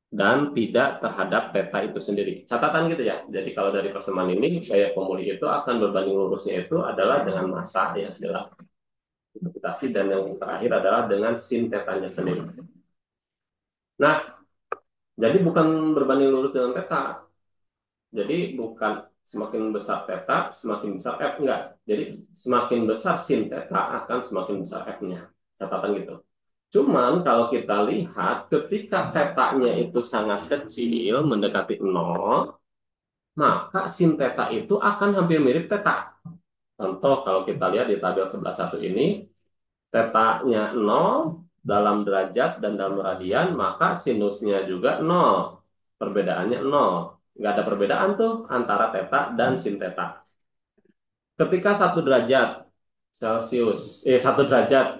dan tidak terhadap theta itu sendiri. Catatan gitu ya. Jadi kalau dari persamaan ini gaya pemulih itu akan berbanding lurusnya itu adalah dengan massa ya, jelas gravitasi, dan yang terakhir adalah dengan sin tetanya sendiri. Nah, jadi bukan berbanding lurus dengan theta. Jadi bukan semakin besar theta, semakin besar F, enggak. Jadi semakin besar sin theta akan semakin besar F-nya. Catatan gitu. Cuman kalau kita lihat ketika tetanya itu sangat kecil, mendekati 0, maka sin theta itu akan hampir mirip theta. Contoh kalau kita lihat di tabel sebelah satu ini, tetanya 0 dalam derajat dan dalam radian, maka sinusnya juga 0. Perbedaannya nol. Nggak ada perbedaan tuh antara theta dan sin theta. Ketika 1 derajat Celcius, 1 derajat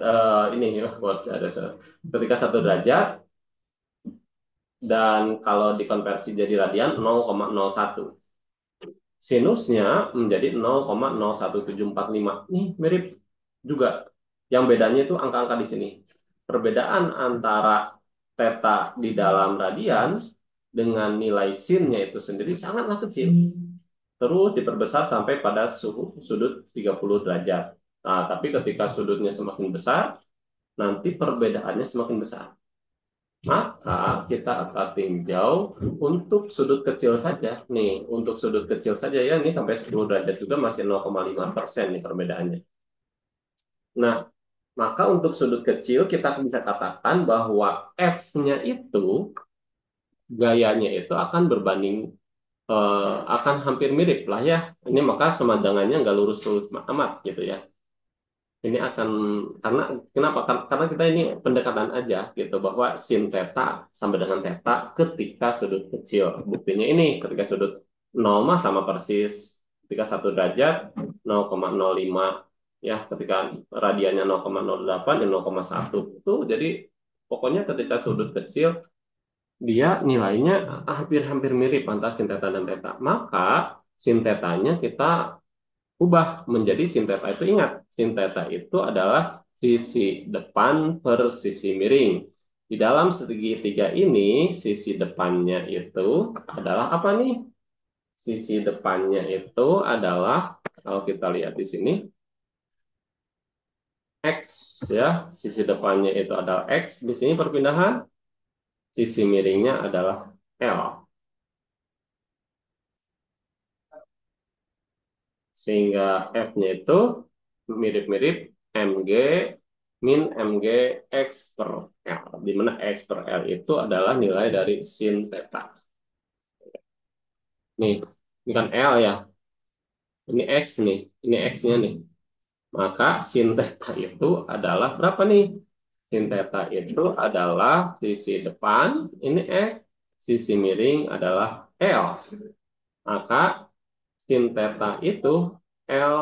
ini ya, buat ada ketika 1 derajat dan kalau dikonversi jadi radian 0,01. Sinusnya menjadi 0,01745. Nih mirip juga. Yang bedanya itu angka-angka di sini. Perbedaan antara theta di dalam radian dengan nilai sinnya itu sendiri sangatlah kecil. Terus diperbesar sampai pada sudut 30 derajat. Nah, tapi ketika sudutnya semakin besar, nanti perbedaannya semakin besar. Maka kita akan tinjau untuk sudut kecil saja. Nih, untuk sudut kecil saja ya, ini sampai 10 derajat juga masih 0,5% nih perbedaannya. Nah, maka untuk sudut kecil kita bisa katakan bahwa F-nya itu gayanya itu akan berbanding akan hampir mirip lah ya. Ini maka semadangannya nggak lurus-lurus amat gitu ya. Ini akan karena kenapa? Karena kita ini pendekatan aja gitu bahwa sin theta sama dengan theta ketika sudut kecil. Buktinya ini ketika sudut nol mah sama persis. Ketika 1 derajat 0,05 ya, ketika radiannya 0,08 dan 0,1 tuh jadi pokoknya ketika sudut kecil dia nilainya hampir-hampir mirip antara sin theta dan theta. Maka sin tetanya kita ubah menjadi sin theta itu, ingat, sin theta itu adalah sisi depan per sisi miring. Di dalam segitiga ini, sisi depannya itu adalah apa nih? Sisi depannya itu adalah, kalau kita lihat di sini, X ya. Sisi depannya itu adalah X. Di sini perpindahan, sisi miringnya adalah L. Sehingga F-nya itu mirip-mirip MG min MG X per L. Di mana X per L itu adalah nilai dari sin theta. Nih, ini kan L ya. Ini X nih. Ini X-nya nih. Maka sin theta itu adalah berapa nih? Sin theta itu adalah sisi depan, ini X. Sisi miring adalah L. Maka sin theta itu L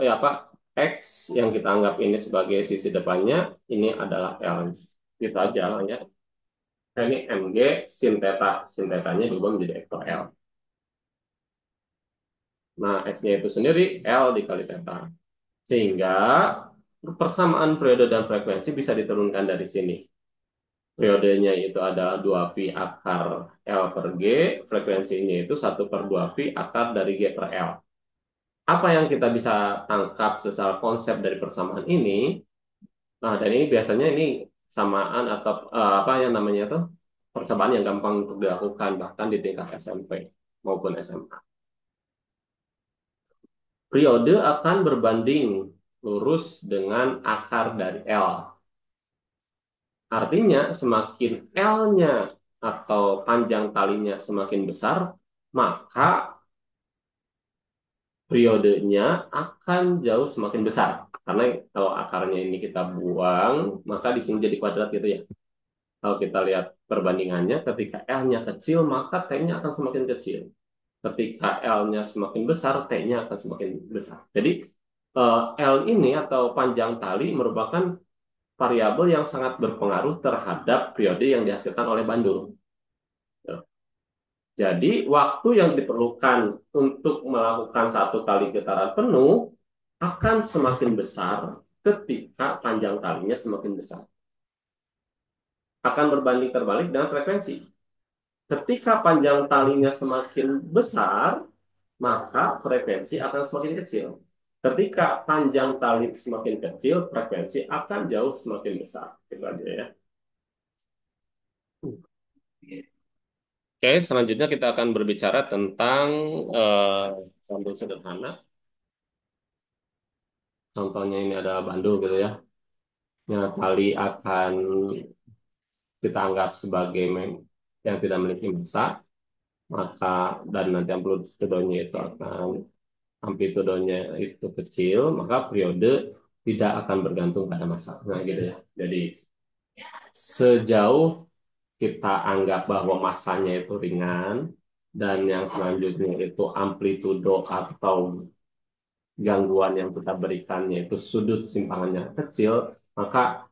ya apa X yang kita anggap ini sebagai sisi depannya, ini adalah L. Gitu aja ya. Nah, ini MG sin theta. Sin theta-nya berubah menjadi X per L. Nah, X-nya itu sendiri L dikali theta. Sehingga persamaan periode dan frekuensi bisa diturunkan dari sini. Periodenya itu ada 2 pi akar L per G, frekuensinya itu 1/2 pi akar dari G per L. Apa yang kita bisa tangkap secara konsep dari persamaan ini? Nah, dan ini biasanya ini samaan atau apa yang namanya tuh percobaan yang gampang untuk dilakukan bahkan di tingkat SMP maupun SMA. Periode akan berbanding lurus dengan akar dari L. Artinya semakin L-nya atau panjang talinya semakin besar, maka periodenya akan jauh semakin besar. Karena kalau akarnya ini kita buang, maka di sini jadi kuadrat gitu ya. Kalau kita lihat perbandingannya, ketika L-nya kecil, maka T-nya akan semakin kecil. Ketika L-nya semakin besar, T-nya akan semakin besar. Jadi L ini atau panjang tali merupakan variabel yang sangat berpengaruh terhadap periode yang dihasilkan oleh bandul. Jadi waktu yang diperlukan untuk melakukan 1 kali getaran penuh akan semakin besar ketika panjang talinya semakin besar. Akan berbanding terbalik dengan frekuensi. Ketika panjang talinya semakin besar, maka frekuensi akan semakin kecil. Ketika panjang tali semakin kecil, frekuensi akan jauh semakin besar. Itu aja ya. Oke, selanjutnya kita akan berbicara tentang contoh sederhana. Contohnya ini adalah bandul gitu ya. Yang tali akan kita anggap sebagai yang tidak memiliki massa, maka dan nanti amplitudonya itu akan amplitudonya itu kecil, maka periode tidak akan bergantung pada massa. Nah, gitu ya. Jadi sejauh kita anggap bahwa masanya itu ringan, dan yang selanjutnya itu amplitudo atau gangguan yang kita berikannya itu sudut simpangannya kecil, maka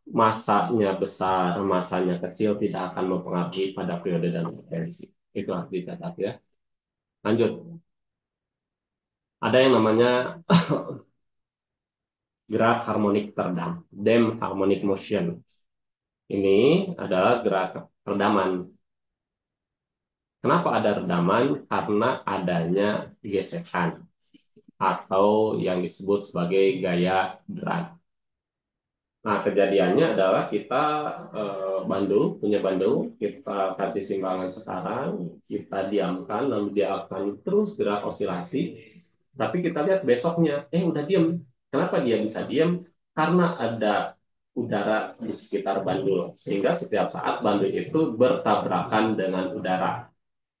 masanya besar, masanya kecil tidak akan mempengaruhi pada periode dan frekuensi. Itu harus dicatat ya. Lanjut, ada yang namanya gerak harmonik teredam, damp harmonic motion. Ini adalah gerak redaman. Kenapa ada redaman? Karena adanya gesekan atau yang disebut sebagai gaya drag. Nah, kejadiannya adalah kita bandul, punya bandul, kita kasih simpangan sekarang, kita diamkan, lalu dia akan terus gerak osilasi. Tapi kita lihat besoknya, udah diam. Kenapa dia bisa diam? Karena ada udara di sekitar bandul, sehingga setiap saat bandul itu bertabrakan dengan udara.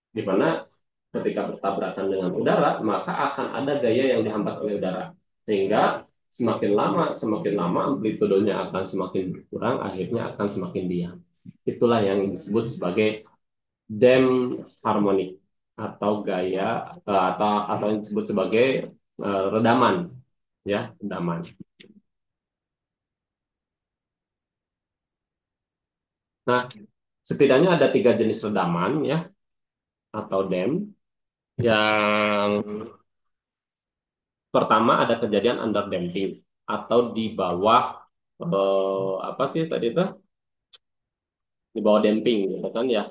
Di mana ketika bertabrakan dengan udara, maka akan ada gaya yang dihambat oleh udara. Sehingga semakin lama amplitudonya akan semakin berkurang, akhirnya akan semakin diam. Itulah yang disebut sebagai damp harmonic atau gaya atau yang disebut sebagai redaman, ya, redaman. Nah, setidaknya ada 3 jenis redaman, ya, atau damp. Yang pertama ada kejadian underdamping atau di bawah apa sih tadi itu, di bawah damping gitu kan ya,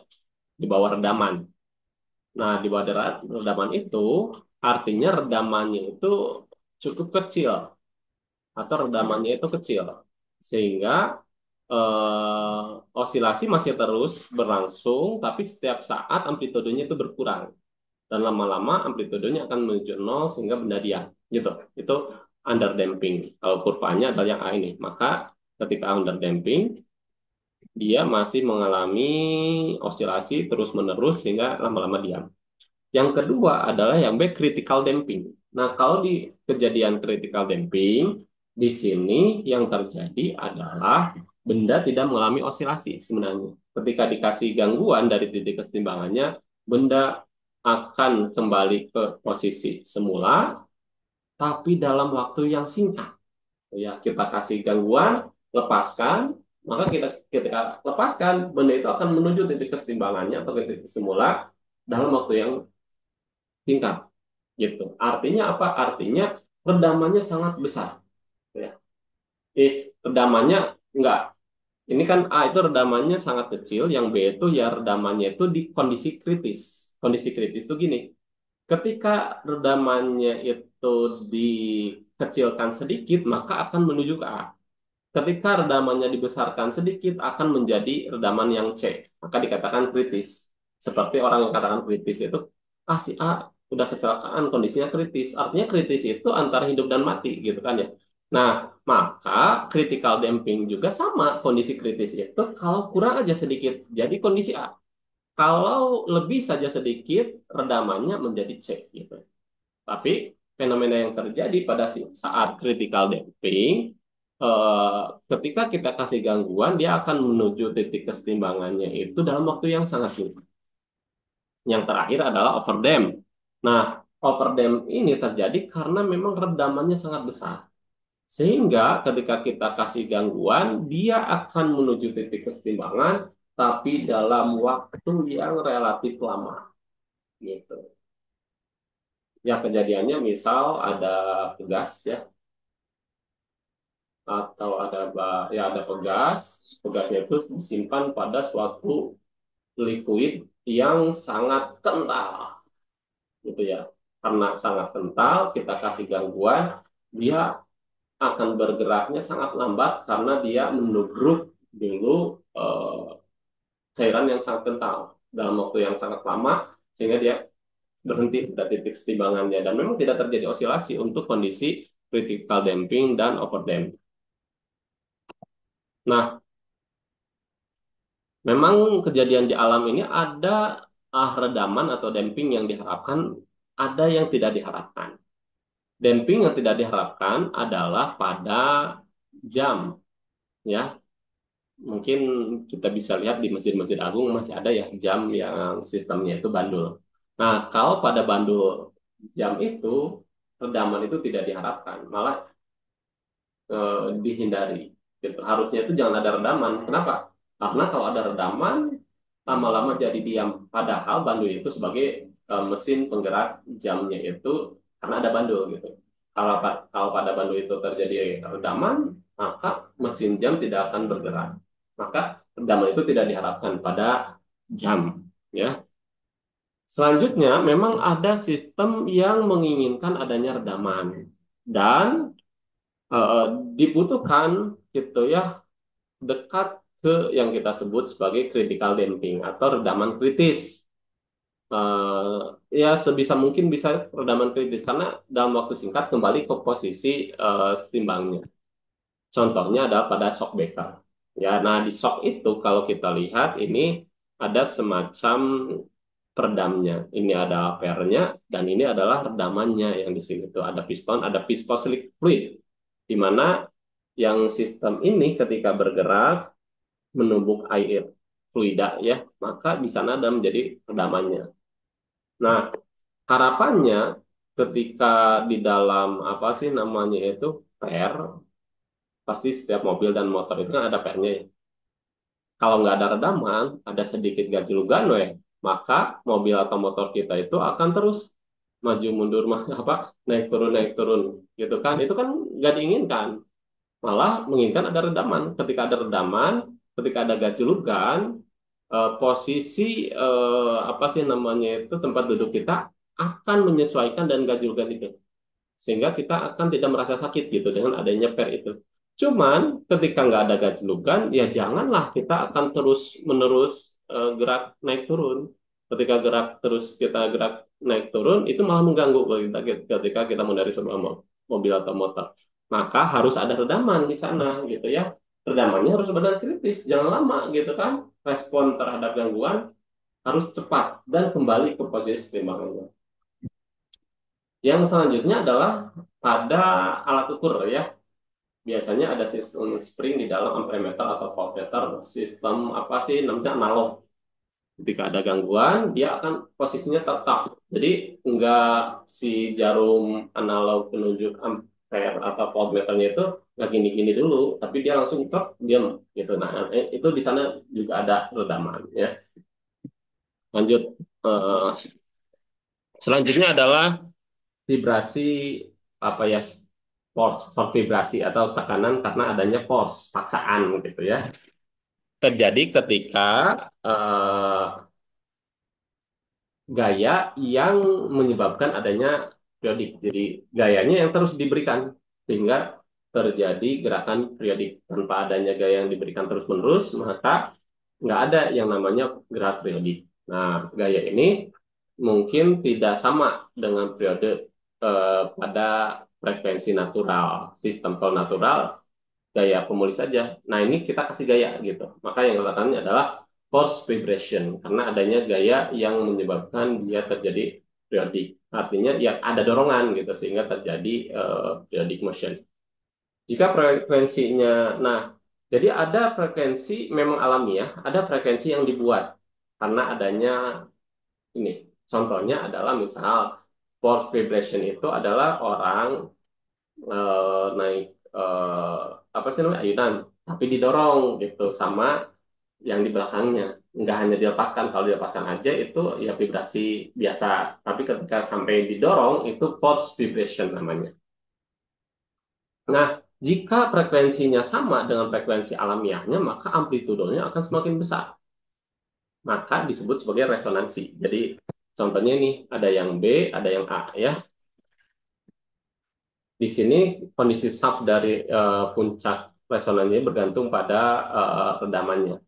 di bawah redaman. Nah, di bawah redaman itu artinya redamannya itu cukup kecil atau redamannya itu kecil sehingga osilasi masih terus berlangsung tapi setiap saat amplitudenya itu berkurang dan lama-lama amplitudenya akan menuju nol sehingga benda diam gitu. Itu underdamping. Kalau kurvanya adalah yang A ini, maka ketika underdamping dia masih mengalami osilasi terus-menerus sehingga lama-lama diam. Yang kedua adalah yang B, critical damping. Nah, kalau di kejadian critical damping, di sini yang terjadi adalah benda tidak mengalami osilasi sebenarnya. Ketika dikasih gangguan dari titik kesetimbangannya, benda akan kembali ke posisi semula, tapi dalam waktu yang singkat. Ya, kita kasih gangguan, lepaskan, maka kita ketika lepaskan, benda itu akan menuju titik kesetimbangannya atau titik semula dalam waktu yang singkat. Gitu. Artinya apa? Artinya redamannya sangat besar. Ya. Redamannya enggak. Ini kan A itu redamannya sangat kecil, yang B itu ya redamannya itu di kondisi kritis. Kondisi kritis itu gini, ketika redamannya itu dikecilkan sedikit, maka akan menuju ke A. Ketika redamannya dibesarkan sedikit, akan menjadi redaman yang C. Maka dikatakan kritis. Seperti orang yang katakan kritis itu, si A udah kecelakaan, kondisinya kritis. Artinya kritis itu antara hidup dan mati, gitu kan ya. Nah, maka critical damping juga sama. Kondisi kritis itu kalau kurang aja sedikit, jadi kondisi A. Kalau lebih saja sedikit, redamannya menjadi C, gitu. Tapi fenomena yang terjadi pada saat critical damping, ketika kita kasih gangguan, dia akan menuju titik kesetimbangannya itu dalam waktu yang sangat singkat. Yang terakhir adalah overdamp. Nah, overdamp ini terjadi karena memang redamannya sangat besar. Sehingga ketika kita kasih gangguan, dia akan menuju titik kesetimbangan, tapi dalam waktu yang relatif lama. Gitu. Ya, kejadiannya misal ada pegas ya, atau ada pegas, pegasnya itu disimpan pada suatu liquid yang sangat kental gitu ya. Karena sangat kental, kita kasih gangguan, dia akan bergeraknya sangat lambat karena dia menubruk dulu cairan yang sangat kental dalam waktu yang sangat lama sehingga dia berhenti pada titik kesetimbangannya dan memang tidak terjadi osilasi untuk kondisi critical damping dan overdamp. Nah, memang kejadian di alam ini ada redaman atau damping yang diharapkan, ada yang tidak diharapkan. Damping yang tidak diharapkan adalah pada jam, ya. mungkin kita bisa lihat di masjid-masjid agung masih ada ya jam yang sistemnya itu bandul. Nah, kalau pada bandul jam itu redaman itu tidak diharapkan, malah dihindari. Gitu. Harusnya itu jangan ada redaman. Kenapa? Karena kalau ada redaman, lama-lama jadi diam. Padahal bandul itu sebagai mesin penggerak jamnya itu karena ada bandul gitu. Kalau pada bandul itu terjadi redaman, maka mesin jam tidak akan bergerak. Maka redaman itu tidak diharapkan pada jam. Ya. Selanjutnya, memang ada sistem yang menginginkan adanya redaman dan eh, dibutuhkan gitu ya dekat ke yang kita sebut sebagai critical damping atau redaman kritis. Ya sebisa mungkin bisa redaman kritis karena dalam waktu singkat kembali ke posisi setimbangnya. Contohnya adalah pada shock breaker. Ya, nah di shock itu kalau kita lihat ini ada semacam peredamnya. Ini adalah pernya dan ini adalah redamannya yang di sini tuh ada piston, ada viscosilic fluid di mana yang sistem ini ketika bergerak menumbuk air fluida ya, maka di sana ada menjadi redamannya. Nah, harapannya ketika di dalam apa sih namanya itu per, pasti setiap mobil dan motor itu kan ada pernya ya. Kalau nggak ada redaman, ada sedikit gajlugan, weh, maka mobil atau motor kita itu akan terus maju mundur apa naik turun gitu kan. Itu kan nggak diinginkan. Malah menginginkan ada redaman. Ketika ada redaman, ketika ada gajlugan, posisi apa sih namanya itu tempat duduk kita akan menyesuaikan dan gajlugan itu sehingga kita akan tidak merasa sakit gitu dengan adanya per itu. Cuman ketika nggak ada gajlugan, ya janganlah kita akan terus menerus gerak naik turun. Ketika gerak terus kita gerak naik turun itu malah mengganggu kita ketika kita mengendarai sebuah mobil atau motor. Maka harus ada redaman di sana gitu ya. Redamannya harus benar kritis, jangan lama gitu kan. Respon terhadap gangguan harus cepat dan kembali ke posisi timbangannya. Yang selanjutnya adalah pada alat ukur ya. Biasanya ada sistem spring di dalam ampermeter atau voltmeter. Sistem apa sih namanya analog. Ketika ada gangguan, dia akan posisinya tetap. Jadi enggak si jarum analog penunjuk ampere atau voltmeternya itu nggak gini-gini dulu, tapi dia langsung tetap diam gitu. Nah, itu di sana juga ada redaman ya. Lanjut, eh, selanjutnya adalah vibrasi apa ya force vibrasi atau tekanan karena adanya force paksaan gitu ya terjadi ketika eh, gaya yang menyebabkan adanya periodik. Jadi gayanya yang terus diberikan sehingga terjadi gerakan periodik. Tanpa adanya gaya yang diberikan terus-menerus, maka nggak ada yang namanya gerak periodik. Nah, gaya ini mungkin tidak sama dengan periode pada frekuensi natural. Sistem kalau natural gaya pemulih saja. Nah, ini kita kasih gaya gitu. Maka yang dilakukan adalah force vibration karena adanya gaya yang menyebabkan dia terjadi periodic. Artinya ya ada dorongan gitu sehingga terjadi periodic motion. Jika frekuensinya, nah, jadi ada frekuensi memang alamiah, ada frekuensi yang dibuat karena adanya ini. Contohnya adalah misal force vibration itu adalah orang naik apa sih namanya ayunan, tapi didorong gitu sama yang di belakangnya. Nggak hanya dilepaskan, kalau dilepaskan aja itu ya vibrasi biasa. Tapi ketika sampai didorong itu force vibration namanya. Nah, jika frekuensinya sama dengan frekuensi alamiahnya, maka amplitudenya akan semakin besar. Maka disebut sebagai resonansi. Jadi contohnya ini ada yang B, ada yang A ya. Di sini kondisi sub dari puncak resonansinya bergantung pada redamannya.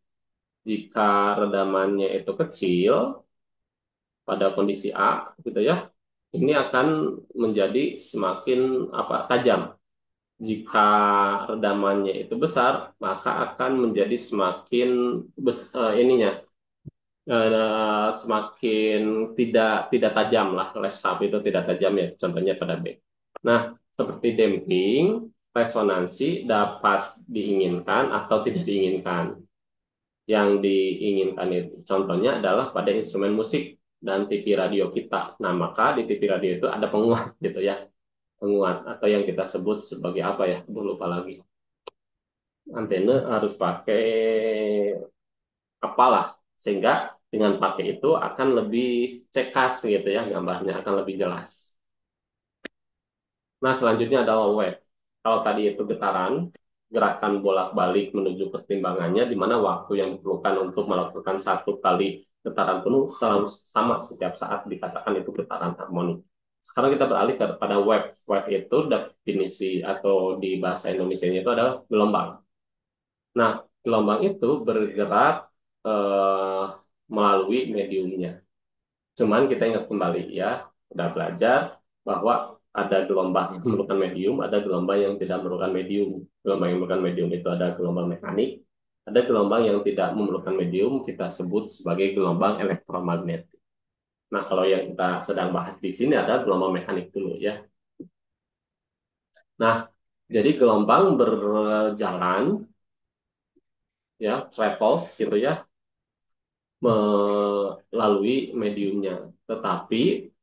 Jika redamannya itu kecil pada kondisi A, gitu ya, ini akan menjadi semakin apa tajam. Jika redamannya itu besar, maka akan menjadi semakin ininya semakin tidak tajam lah. Less sharp itu tidak tajam ya. Contohnya pada B. Nah, seperti damping. resonansi dapat diinginkan atau tidak diinginkan. Yang diinginkan itu contohnya adalah pada instrumen musik dan TV radio kita. Nah, maka di TV radio itu ada penguat gitu ya, penguat atau yang kita sebut sebagai apa ya? Aduh, lupa lagi. Antena harus pakai apalah, sehingga dengan pakai itu akan lebih cekas gitu ya, gambarnya akan lebih jelas. Nah, selanjutnya adalah wave. Kalau tadi itu getaran, gerakan bolak-balik menuju kesetimbangannya, di mana waktu yang diperlukan untuk melakukan satu kali getaran penuh selalu sama setiap saat dikatakan itu getaran harmonik. Sekarang kita beralih kepada wave. Wave itu definisi atau di bahasa Indonesia itu adalah gelombang. Nah, gelombang itu bergerak eh, melalui mediumnya. Cuman kita ingat kembali ya, udah belajar bahwa ada gelombang yang memerlukan medium, ada gelombang yang tidak memerlukan medium. Gelombang yang memerlukan medium itu ada gelombang mekanik, ada gelombang yang tidak memerlukan medium, kita sebut sebagai gelombang elektromagnetik. Nah, kalau yang kita sedang bahas di sini ada gelombang mekanik dulu ya. Nah, jadi gelombang berjalan ya, travels gitu ya, melalui mediumnya. Tetapi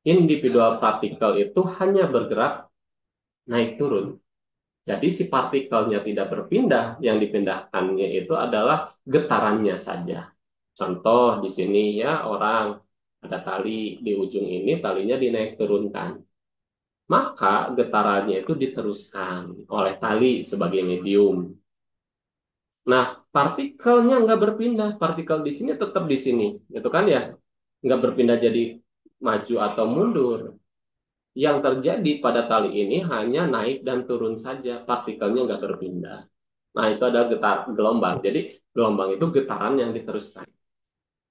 individual partikel itu hanya bergerak naik turun. Jadi si partikelnya tidak berpindah, yang dipindahkannya itu adalah getarannya saja. Contoh di sini ya, orang ada tali di ujung ini, talinya dinaik turunkan. Maka getarannya itu diteruskan oleh tali sebagai medium. Nah, partikelnya nggak berpindah, partikel di sini tetap di sini, gitu kan ya? Nggak berpindah jadi maju atau mundur. Yang terjadi pada tali ini hanya naik dan turun saja, partikelnya nggak berpindah. Nah, itu adalah gelombang. Jadi, gelombang itu getaran yang diteruskan.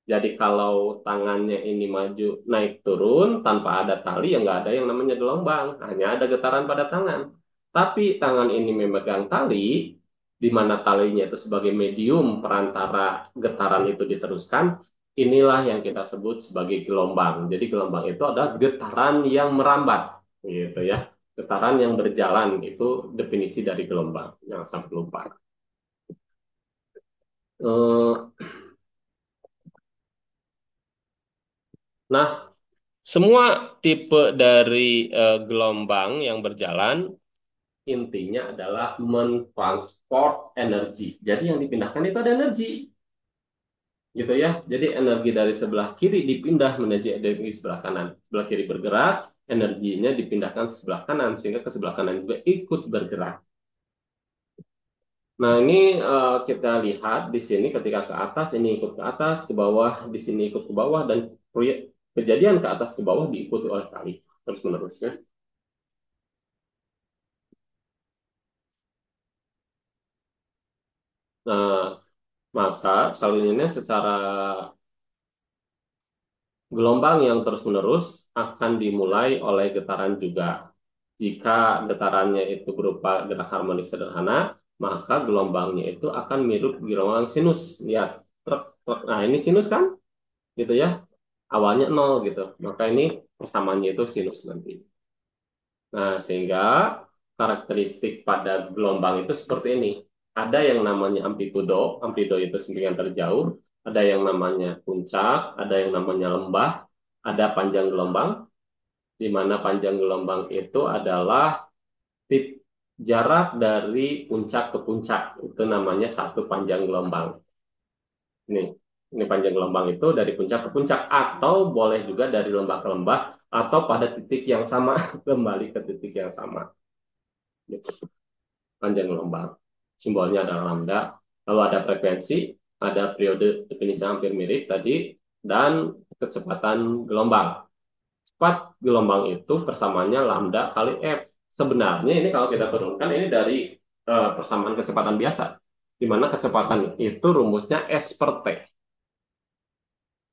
Jadi, kalau tangannya ini maju, naik turun, tanpa ada tali, ya nggak ada yang namanya gelombang. Hanya ada getaran pada tangan. Tapi, tangan ini memegang tali, di mana talinya itu sebagai medium perantara getaran itu diteruskan, inilah yang kita sebut sebagai gelombang. Jadi, gelombang itu adalah getaran yang merambat, gitu ya. Getaran yang berjalan, itu definisi dari gelombang. Yang sampai lupa. Eh, Nah, semua tipe dari gelombang yang berjalan intinya adalah mentransport energi. Jadi yang dipindahkan itu ada energi, gitu ya. Jadi energi dari sebelah kiri dipindah menuju energi sebelah kanan. Sebelah kiri bergerak, energinya dipindahkan ke sebelah kanan sehingga ke sebelah kanan juga ikut bergerak. Nah, ini kita lihat di sini ketika ke atas ini ikut ke atas, ke bawah di sini ikut ke bawah dan proyek kejadian ke atas ke bawah diikuti oleh kali terus menerus ya. Nah, maka salinannya secara gelombang yang terus-menerus akan dimulai oleh getaran juga. Jika getarannya itu berupa gerak harmonik sederhana, maka gelombangnya itu akan mirip gelombang sinus. Lihat, truk, truk. Nah ini sinus kan, gitu ya. Awalnya nol gitu. Maka ini persamaannya itu sinus nanti. Nah, sehingga karakteristik pada gelombang itu seperti ini. Ada yang namanya amplitudo, amplitudo itu sembunyian terjauh, ada yang namanya puncak, ada yang namanya lembah, ada panjang gelombang, di mana panjang gelombang itu adalah jarak dari puncak ke puncak, itu namanya satu panjang gelombang. Ini, ini panjang gelombang itu dari puncak ke puncak, atau boleh juga dari lembah ke lembah, atau pada titik yang sama, kembali ke titik yang sama. Gitu. Panjang gelombang. Simbolnya adalah lambda. Lalu ada frekuensi, ada periode definisi hampir mirip tadi, dan kecepatan gelombang. Cepat gelombang itu persamaannya lambda kali F. Sebenarnya ini kalau kita turunkan ini dari persamaan kecepatan biasa, di mana kecepatan itu rumusnya S per T.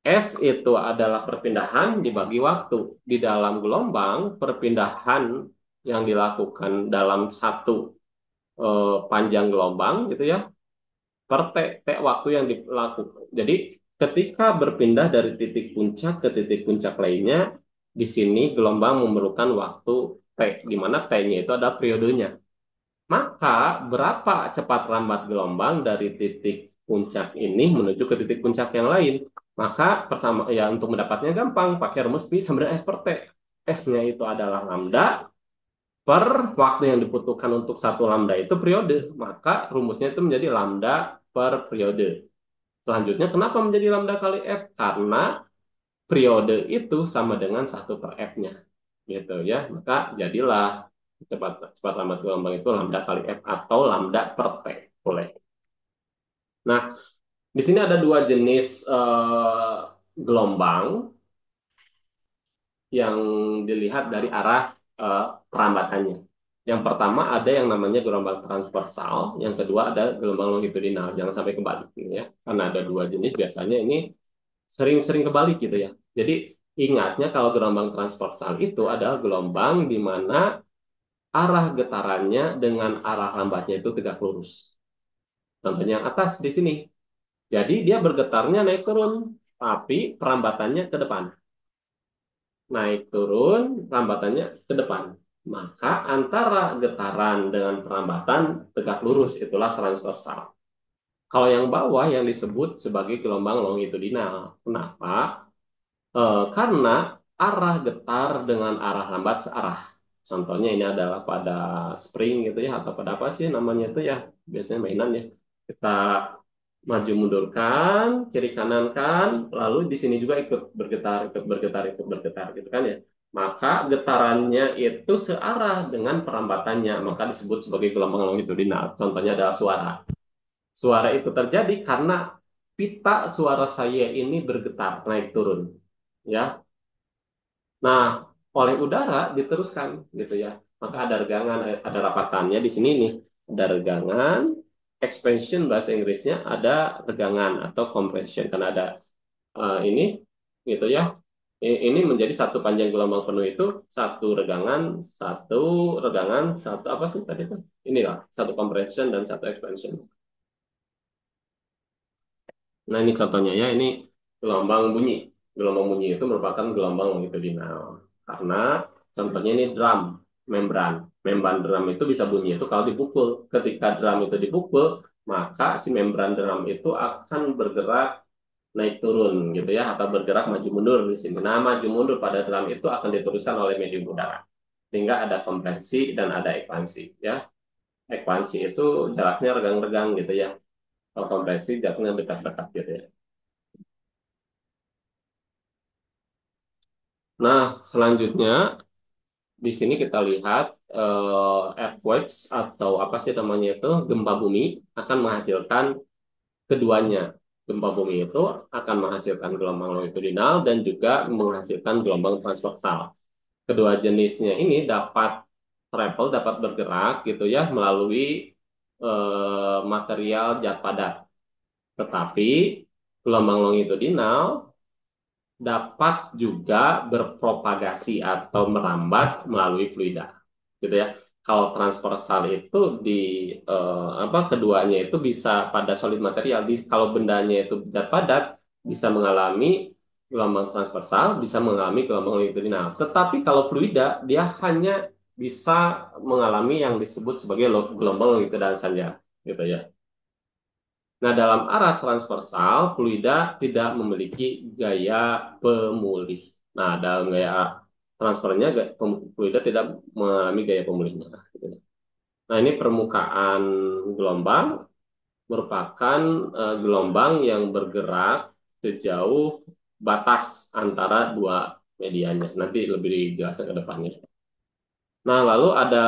S itu adalah perpindahan dibagi waktu. Di dalam gelombang, perpindahan yang dilakukan dalam satu panjang gelombang gitu ya per t waktu yang dilakukan. Jadi ketika berpindah dari titik puncak ke titik puncak lainnya, di sini gelombang memerlukan waktu t, di mana t-nya itu ada periodenya. Maka berapa cepat lambat gelombang dari titik puncak ini menuju ke titik puncak yang lain? Maka persama ya untuk mendapatnya gampang pakai rumus Pi sama dengan S per T. S-nya itu adalah lambda per waktu yang dibutuhkan untuk satu lambda itu periode. Maka rumusnya itu menjadi lambda per periode. Selanjutnya, kenapa menjadi lambda kali F? Karena periode itu sama dengan satu per F-nya. Gitu ya. Maka jadilah cepat cepat lambat gelombang itu lambda kali F atau lambda per T. Boleh. Nah, di sini ada dua jenis gelombang yang dilihat dari arah perambatannya. Yang pertama ada yang namanya gelombang transversal, yang kedua ada gelombang longitudinal. Jangan sampai kebalik gitu ya. Karena ada dua jenis biasanya ini sering-sering kebalik gitu ya. Jadi ingatnya kalau gelombang transversal itu adalah gelombang di mana arah getarannya dengan arah lambatnya itu tegak lurus. Contohnya yang atas di sini. Jadi dia bergetarnya naik turun, tapi perambatannya ke depan. Naik turun, perambatannya ke depan. Maka antara getaran dengan perambatan tegak lurus, itulah transversal. Kalau yang bawah yang disebut sebagai gelombang longitudinal. Kenapa? Karena arah getar dengan arah lambat searah. Contohnya ini adalah pada spring gitu ya, atau pada apa sih namanya itu ya, biasanya mainan ya. Kita maju mundurkan, kiri kanan kan, lalu di sini juga ikut bergetar, ikut bergetar gitu kan ya. Maka getarannya itu searah dengan perambatannya, maka disebut sebagai gelombang longitudinal. Contohnya adalah suara. Suara itu terjadi karena pita suara saya ini bergetar naik turun, ya. Nah, oleh udara diteruskan gitu ya. Maka ada regangan, ada rapatannya di sini nih. Ada regangan, expansion bahasa Inggrisnya, ada regangan atau compression karena ada ini gitu ya. Ini menjadi satu panjang gelombang penuh itu satu regangan, satu apa sih tadi itu? Inilah satu compression dan satu expansion. Nah, ini contohnya ya, ini gelombang bunyi. Gelombang bunyi itu merupakan gelombang longitudinal. Karena contohnya ini drum, membran. Membran drum itu bisa bunyi itu kalau dipukul. Ketika drum itu dipukul, maka si membran drum itu akan bergerak naik turun gitu ya, atau bergerak maju mundur di sini. Nah, maju mundur pada drum itu akan diteruskan oleh medium udara. Sehingga ada kompresi dan ada ekspansi ya. Ekspansi itu jaraknya regang-regang gitu ya. Kalau kompresi jaraknya dekat-dekat gitu ya. Nah, selanjutnya di sini kita lihat earthquakes atau apa sih namanya itu gempa bumi akan menghasilkan keduanya. Gempa bumi itu akan menghasilkan gelombang longitudinal dan juga menghasilkan gelombang transversal. Kedua jenisnya ini dapat travel, dapat bergerak gitu ya melalui material zat padat. Tetapi gelombang longitudinal dapat juga berpropagasi atau merambat melalui fluida, gitu ya. Kalau transversal itu di keduanya itu bisa pada solid material. Kalau bendanya itu zat padat bisa mengalami gelombang transversal, bisa mengalami gelombang longitudinal. Tetapi kalau fluida dia hanya bisa mengalami yang disebut sebagai gelombang longitudinal saja, gitu ya. Nah, dalam arah transversal, fluida tidak memiliki gaya pemulih. Nah, dalam gaya transfernya, fluida tidak mengalami gaya pemulihnya. Gitu. Nah, ini permukaan gelombang merupakan gelombang yang bergerak sejauh batas antara dua medianya. Nanti lebih dijelaskan ke depannya. Nah, lalu ada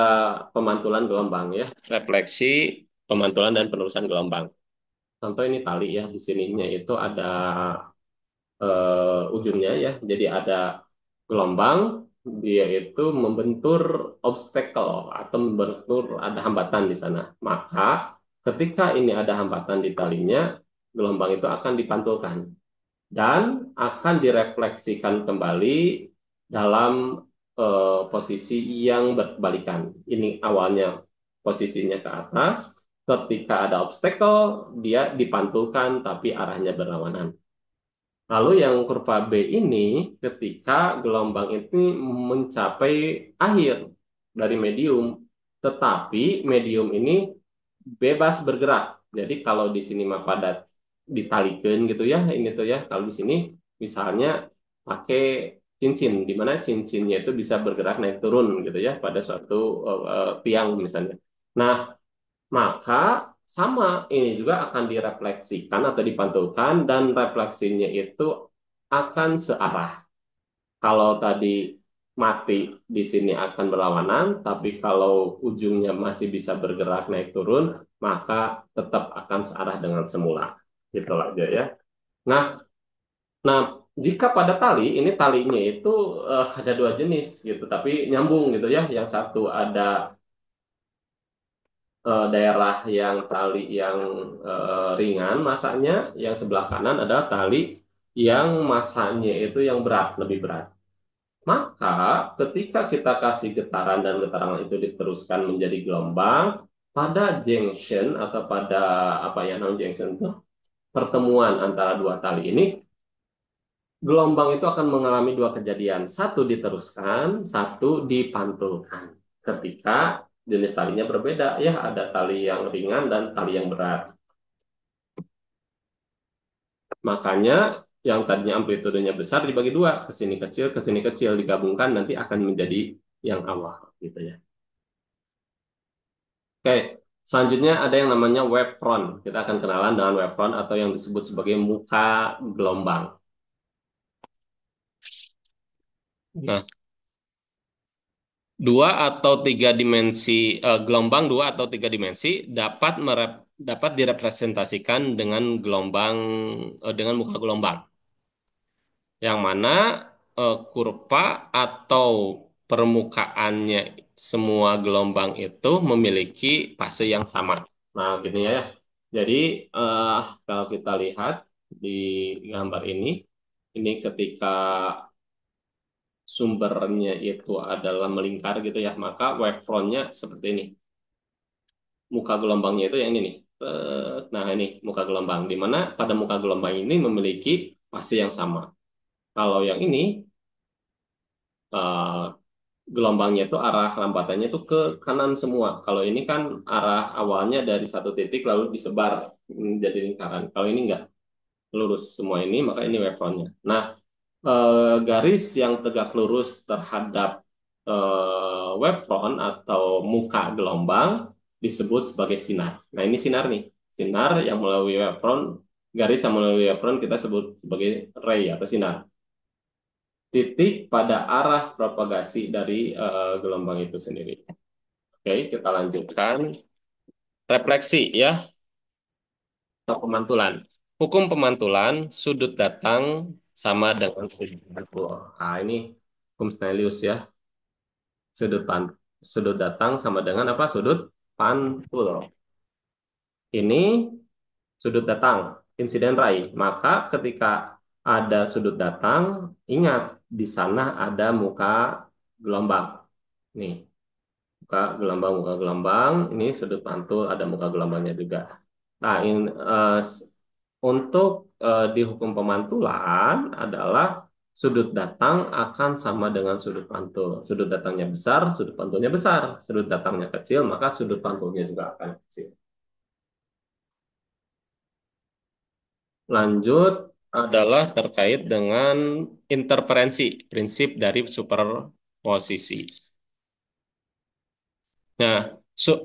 pemantulan gelombang ya, refleksi, pemantulan dan penerusan gelombang. Contoh ini tali ya, di sininya itu ada ujungnya ya. Jadi ada gelombang, dia itu membentur obstacle atau membentur ada hambatan di sana. Maka ketika ini ada hambatan di talinya, gelombang itu akan dipantulkan dan akan direfleksikan kembali dalam posisi yang berbalikan. Ini awalnya posisinya ke atas, ketika ada obstacle, dia dipantulkan tapi arahnya berlawanan. Lalu yang kurva B ini ketika gelombang ini mencapai akhir dari medium, tetapi medium ini bebas bergerak. Jadi kalau di sini mah pada ditalikan gitu ya, ini tuh ya. Kalau di sini misalnya pakai cincin, di mana cincinnya itu bisa bergerak naik turun gitu ya pada suatu tiang misalnya. Nah, maka sama ini juga akan direfleksikan atau dipantulkan dan refleksinya itu akan searah. Kalau tadi mati di sini akan berlawanan, tapi kalau ujungnya masih bisa bergerak naik turun, maka tetap akan searah dengan semula. Gitu aja ya. Nah, nah jika pada tali, ini talinya itu ada dua jenis gitu, tapi nyambung gitu ya. Yang satu ada daerah yang tali yang ringan masanya, yang sebelah kanan adalah tali yang masanya itu yang berat, lebih berat. Maka ketika kita kasih getaran dan getaran itu diteruskan menjadi gelombang, pada junction atau pada apa ya namanya junction itu pertemuan antara dua tali ini, gelombang itu akan mengalami dua kejadian. Satu diteruskan, satu dipantulkan. Ketika jenis talinya berbeda, ya ada tali yang ringan dan tali yang berat. Makanya yang tadinya amplitudenya besar dibagi dua, ke sini kecil digabungkan nanti akan menjadi yang awal gitu ya. Oke, selanjutnya ada yang namanya wavefront. Kita akan kenalan dengan wavefront atau yang disebut sebagai muka gelombang. Nah, dua atau tiga dimensi gelombang dua atau tiga dimensi dapat direpresentasikan dengan gelombang dengan muka gelombang, yang mana kurva atau permukaannya semua gelombang itu memiliki fase yang sama. Nah, gini ya. Jadi eh, kalau kita lihat di gambar ini ketika sumbernya itu adalah melingkar gitu ya, maka wavefront-nya seperti ini. Muka gelombangnya itu yang ini nih. Nah, ini muka gelombang, di mana pada muka gelombang ini memiliki fase yang sama. Kalau yang ini eh, gelombangnya itu arah lambatannya itu ke kanan semua. Kalau ini kan arah awalnya dari satu titik lalu disebar menjadi lingkaran. Kalau ini enggak lurus semua ini, maka ini wavefrontnya. Nah, garis yang tegak lurus terhadap wavefront atau muka gelombang disebut sebagai sinar. Nah, ini sinar nih. Sinar yang melalui wavefront, garis yang melalui wavefront kita sebut sebagai ray atau sinar. Titik pada arah propagasi dari gelombang itu sendiri. Oke, kita lanjutkan. Refleksi ya, atau pemantulan. Hukum pemantulan, sudut datang sama dengan sudut pantul. Nah, ini hukum Snellius ya. Sudut pan, sudut datang sama dengan apa? Sudut pantul. Ini sudut datang, insiden ray. Maka ketika ada sudut datang, ingat di sana ada muka gelombang. Nih, muka gelombang. Ini sudut pantul ada muka gelombangnya juga. Nah, untuk di hukum pemantulan adalah sudut datang akan sama dengan sudut pantul. Sudut datangnya besar, sudut pantulnya besar. Sudut datangnya kecil, maka sudut pantulnya juga akan kecil. Lanjut adalah terkait dengan interferensi, prinsip dari superposisi. Nah,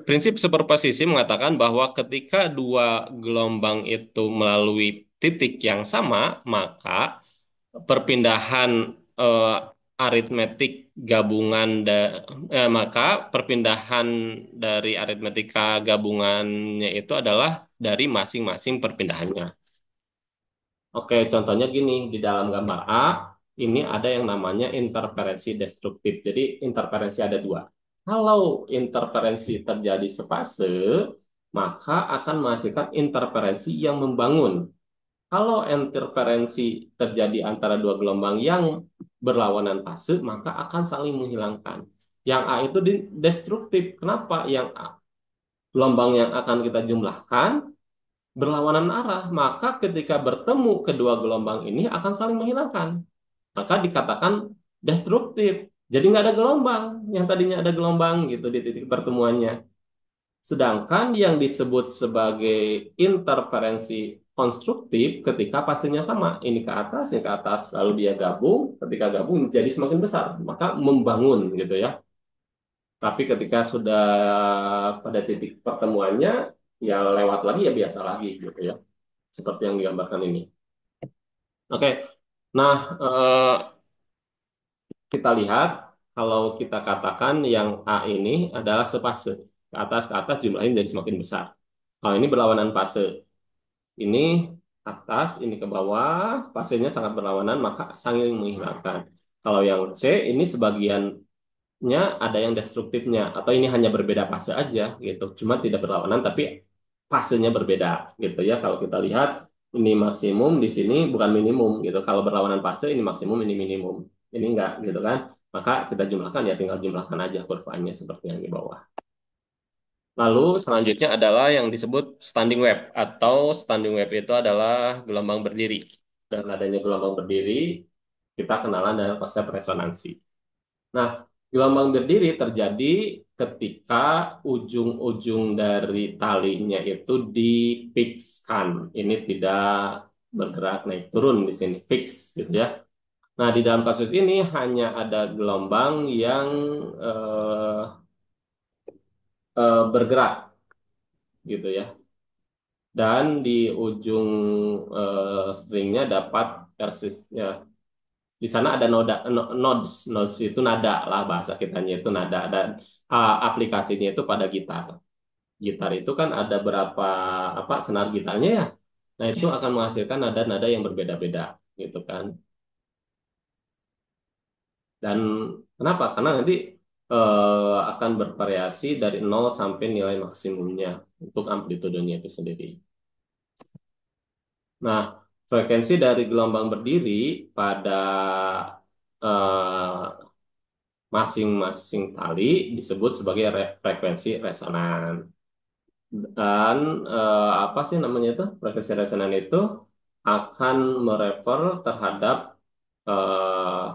prinsip superposisi mengatakan bahwa ketika dua gelombang itu melalui titik yang sama, maka perpindahan eh, aritmetik gabungan maka perpindahan dari aritmetika gabungannya itu adalah dari masing-masing perpindahannya. Oke, contohnya gini, di dalam gambar A, ini ada yang namanya interferensi destruktif. Jadi, interferensi ada dua. Kalau interferensi terjadi sefase, maka akan menghasilkan interferensi yang membangun. Kalau interferensi terjadi antara dua gelombang yang berlawanan fase, maka akan saling menghilangkan. Yang A itu destruktif. Kenapa? Yang A, gelombang yang akan kita jumlahkan berlawanan arah, maka ketika bertemu kedua gelombang ini akan saling menghilangkan. Maka dikatakan destruktif. Jadi nggak ada gelombang, yang tadinya ada gelombang gitu di titik pertemuannya. Sedangkan yang disebut sebagai interferensi konstruktif ketika fasenya sama, ini ke atas, lalu dia gabung, ketika gabung jadi semakin besar, maka membangun gitu ya. Tapi ketika sudah pada titik pertemuannya, ya lewat lagi ya biasa lagi gitu ya, seperti yang digambarkan ini. Oke, nah kita lihat kalau kita katakan yang A ini adalah sefase, ke atas jumlahnya jadi semakin besar. Kalau ini berlawanan fase, ini atas, ini ke bawah, fasenya sangat berlawanan, maka saling menghilangkan. Kalau yang C, ini sebagiannya ada yang destruktifnya, atau ini hanya berbeda fase aja, gitu. Cuma tidak berlawanan, tapi fasenya berbeda, gitu ya. Kalau kita lihat, ini maksimum, di sini bukan minimum, gitu. Kalau berlawanan fase, ini maksimum, ini minimum. Ini enggak, gitu kan. Maka kita jumlahkan, ya tinggal jumlahkan aja kurvanya seperti yang di bawah. Lalu selanjutnya adalah yang disebut standing wave atau standing wave itu adalah gelombang berdiri. Dan adanya gelombang berdiri, kita kenalan dengan konsep resonansi. Nah, gelombang berdiri terjadi ketika ujung-ujung dari talinya itu difikskan. Ini tidak bergerak naik turun di sini, fix gitu ya. Nah, di dalam kasus ini hanya ada gelombang yang eh, bergerak gitu ya. Dan di ujung stringnya dapat persis ya. Di sana ada nodes, nodes itu nada lah bahasa kitanya itu nada dan aplikasinya itu pada gitar. Gitar itu kan ada berapa apa senar gitarnya ya. Nah, itu akan menghasilkan nada-nada yang berbeda-beda gitu kan. Dan kenapa? Karena nanti akan bervariasi dari nol sampai nilai maksimumnya untuk amplitudenya itu sendiri. Nah, frekuensi dari gelombang berdiri pada eh, masing-masing tali disebut sebagai frekuensi resonan. Dan apa sih namanya itu? Frekuensi resonan itu akan merefer terhadap eh,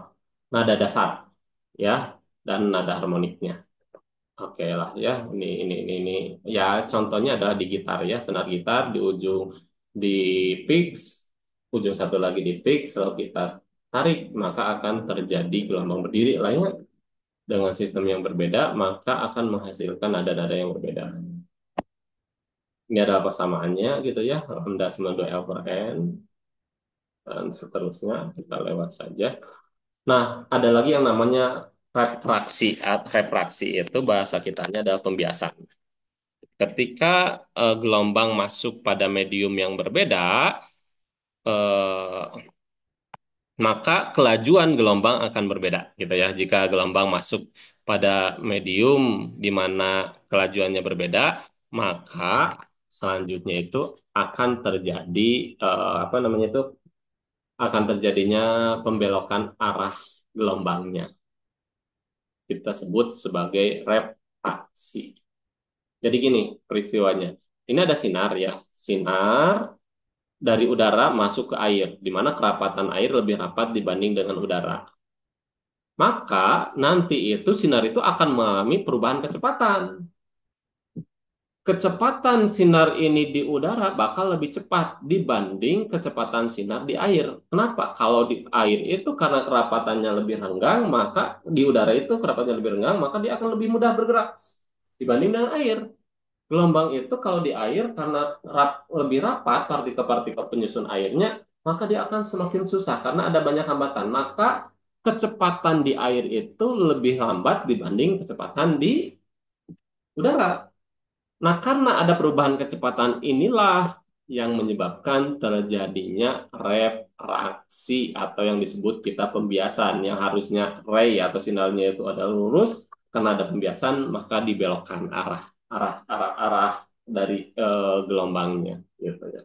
nada dasar, ya, dan nada harmoniknya. Oke lah ya, ini. Ya, contohnya adalah di gitar ya, senar gitar di ujung di fix, ujung satu lagi di fix, kalau kita tarik maka akan terjadi gelombang berdiri lah ya. Dengan sistem yang berbeda, maka akan menghasilkan nada-nada yang berbeda. Ini adalah persamaannya gitu ya, lambda sama 2 L per N, dan seterusnya, kita lewat saja. Nah, ada lagi yang namanya refraksi. Refraksi itu bahasa kitanya adalah pembiasan. Ketika gelombang masuk pada medium yang berbeda, eh, maka kelajuan gelombang akan berbeda gitu ya. Jika gelombang masuk pada medium di mana kelajuannya berbeda, maka selanjutnya itu akan terjadi apa namanya itu akan terjadinya pembelokan arah gelombangnya. Kita sebut sebagai refraksi. Jadi gini peristiwanya. Ini ada sinar ya. Sinar dari udara masuk ke air, di mana kerapatan air lebih rapat dibanding dengan udara. Maka nanti itu sinar itu akan mengalami perubahan kecepatan. Kecepatan sinar ini di udara bakal lebih cepat dibanding kecepatan sinar di air. Kenapa? Kalau di air itu karena kerapatannya lebih renggang, maka di udara itu kerapatannya lebih renggang, maka dia akan lebih mudah bergerak dibanding dengan air. Gelombang itu kalau di air karena lebih rapat partikel-partikel penyusun airnya, maka dia akan semakin susah karena ada banyak hambatan. Maka kecepatan di air itu lebih lambat dibanding kecepatan di udara. Nah, karena ada perubahan kecepatan inilah yang menyebabkan terjadinya refraksi atau yang disebut kita pembiasan yang harusnya ray atau sinyalnya itu adalah lurus karena ada pembiasan maka dibelokkan arah dari gelombangnya gitu ya.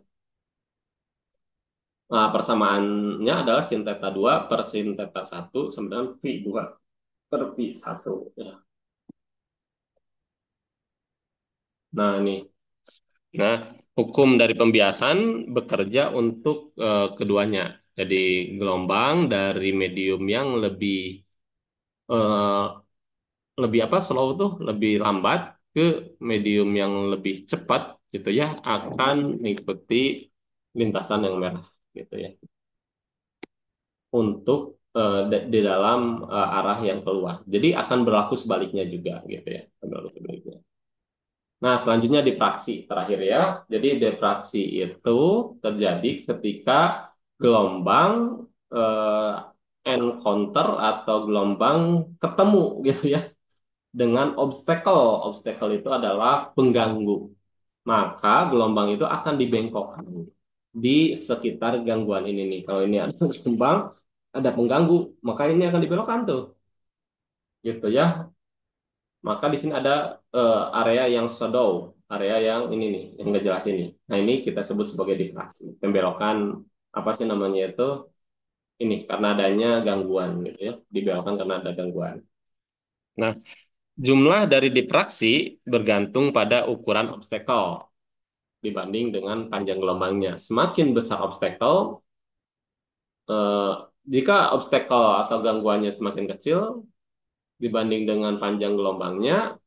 Nah, persamaannya adalah sin theta 2 per sin theta 1 sama dengan V 2 per V 1 ya. Nah, ini. Nah, hukum dari pembiasan bekerja untuk keduanya. Jadi gelombang dari medium yang lebih eh, lebih apa slow tuh lebih lambat ke medium yang lebih cepat gitu ya akan mengikuti lintasan yang merah gitu ya untuk di dalam arah yang keluar. Jadi akan berlaku sebaliknya juga gitu ya. Akan berlaku sebaliknya. Nah, selanjutnya difraksi terakhir ya. Jadi difraksi itu terjadi ketika gelombang eh, encounter atau gelombang ketemu gitu ya dengan obstacle. Obstacle itu adalah pengganggu. Maka gelombang itu akan dibengkokkan di sekitar gangguan ini nih. Kalau ini ada gelombang, ada pengganggu, maka ini akan dibelokkan tuh. Gitu ya. Maka di sini ada area yang shadow, area yang ini nih, yang nggak jelas ini. Nah, ini kita sebut sebagai difraksi. Pembelokan apa sih namanya itu? Ini karena adanya gangguan gitu ya. Dibelokkan karena ada gangguan. Nah, jumlah dari difraksi bergantung pada ukuran obstacle dibanding dengan panjang gelombangnya. Semakin besar obstacle, eh, jika obstacle atau gangguannya semakin kecil dibanding dengan panjang gelombangnya,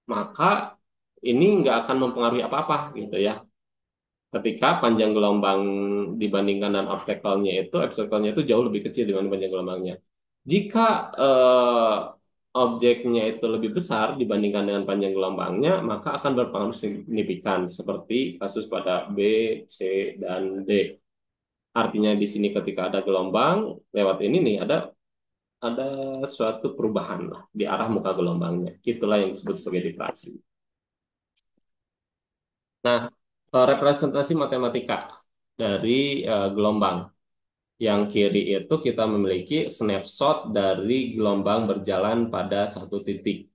maka ini nggak akan mempengaruhi apa-apa gitu ya. Ketika panjang gelombang dibandingkan dengan obstacle-nya itu jauh lebih kecil dibanding panjang gelombangnya. Jika eh, objeknya itu lebih besar dibandingkan dengan panjang gelombangnya, maka akan berpengaruh signifikan seperti kasus pada B, C, dan D. Artinya di sini ketika ada gelombang lewat ini nih ada suatu perubahan lah di arah muka gelombangnya. Itulah yang disebut sebagai difraksi. Nah, representasi matematika dari gelombang. Yang kiri itu kita memiliki snapshot dari gelombang berjalan pada satu titik,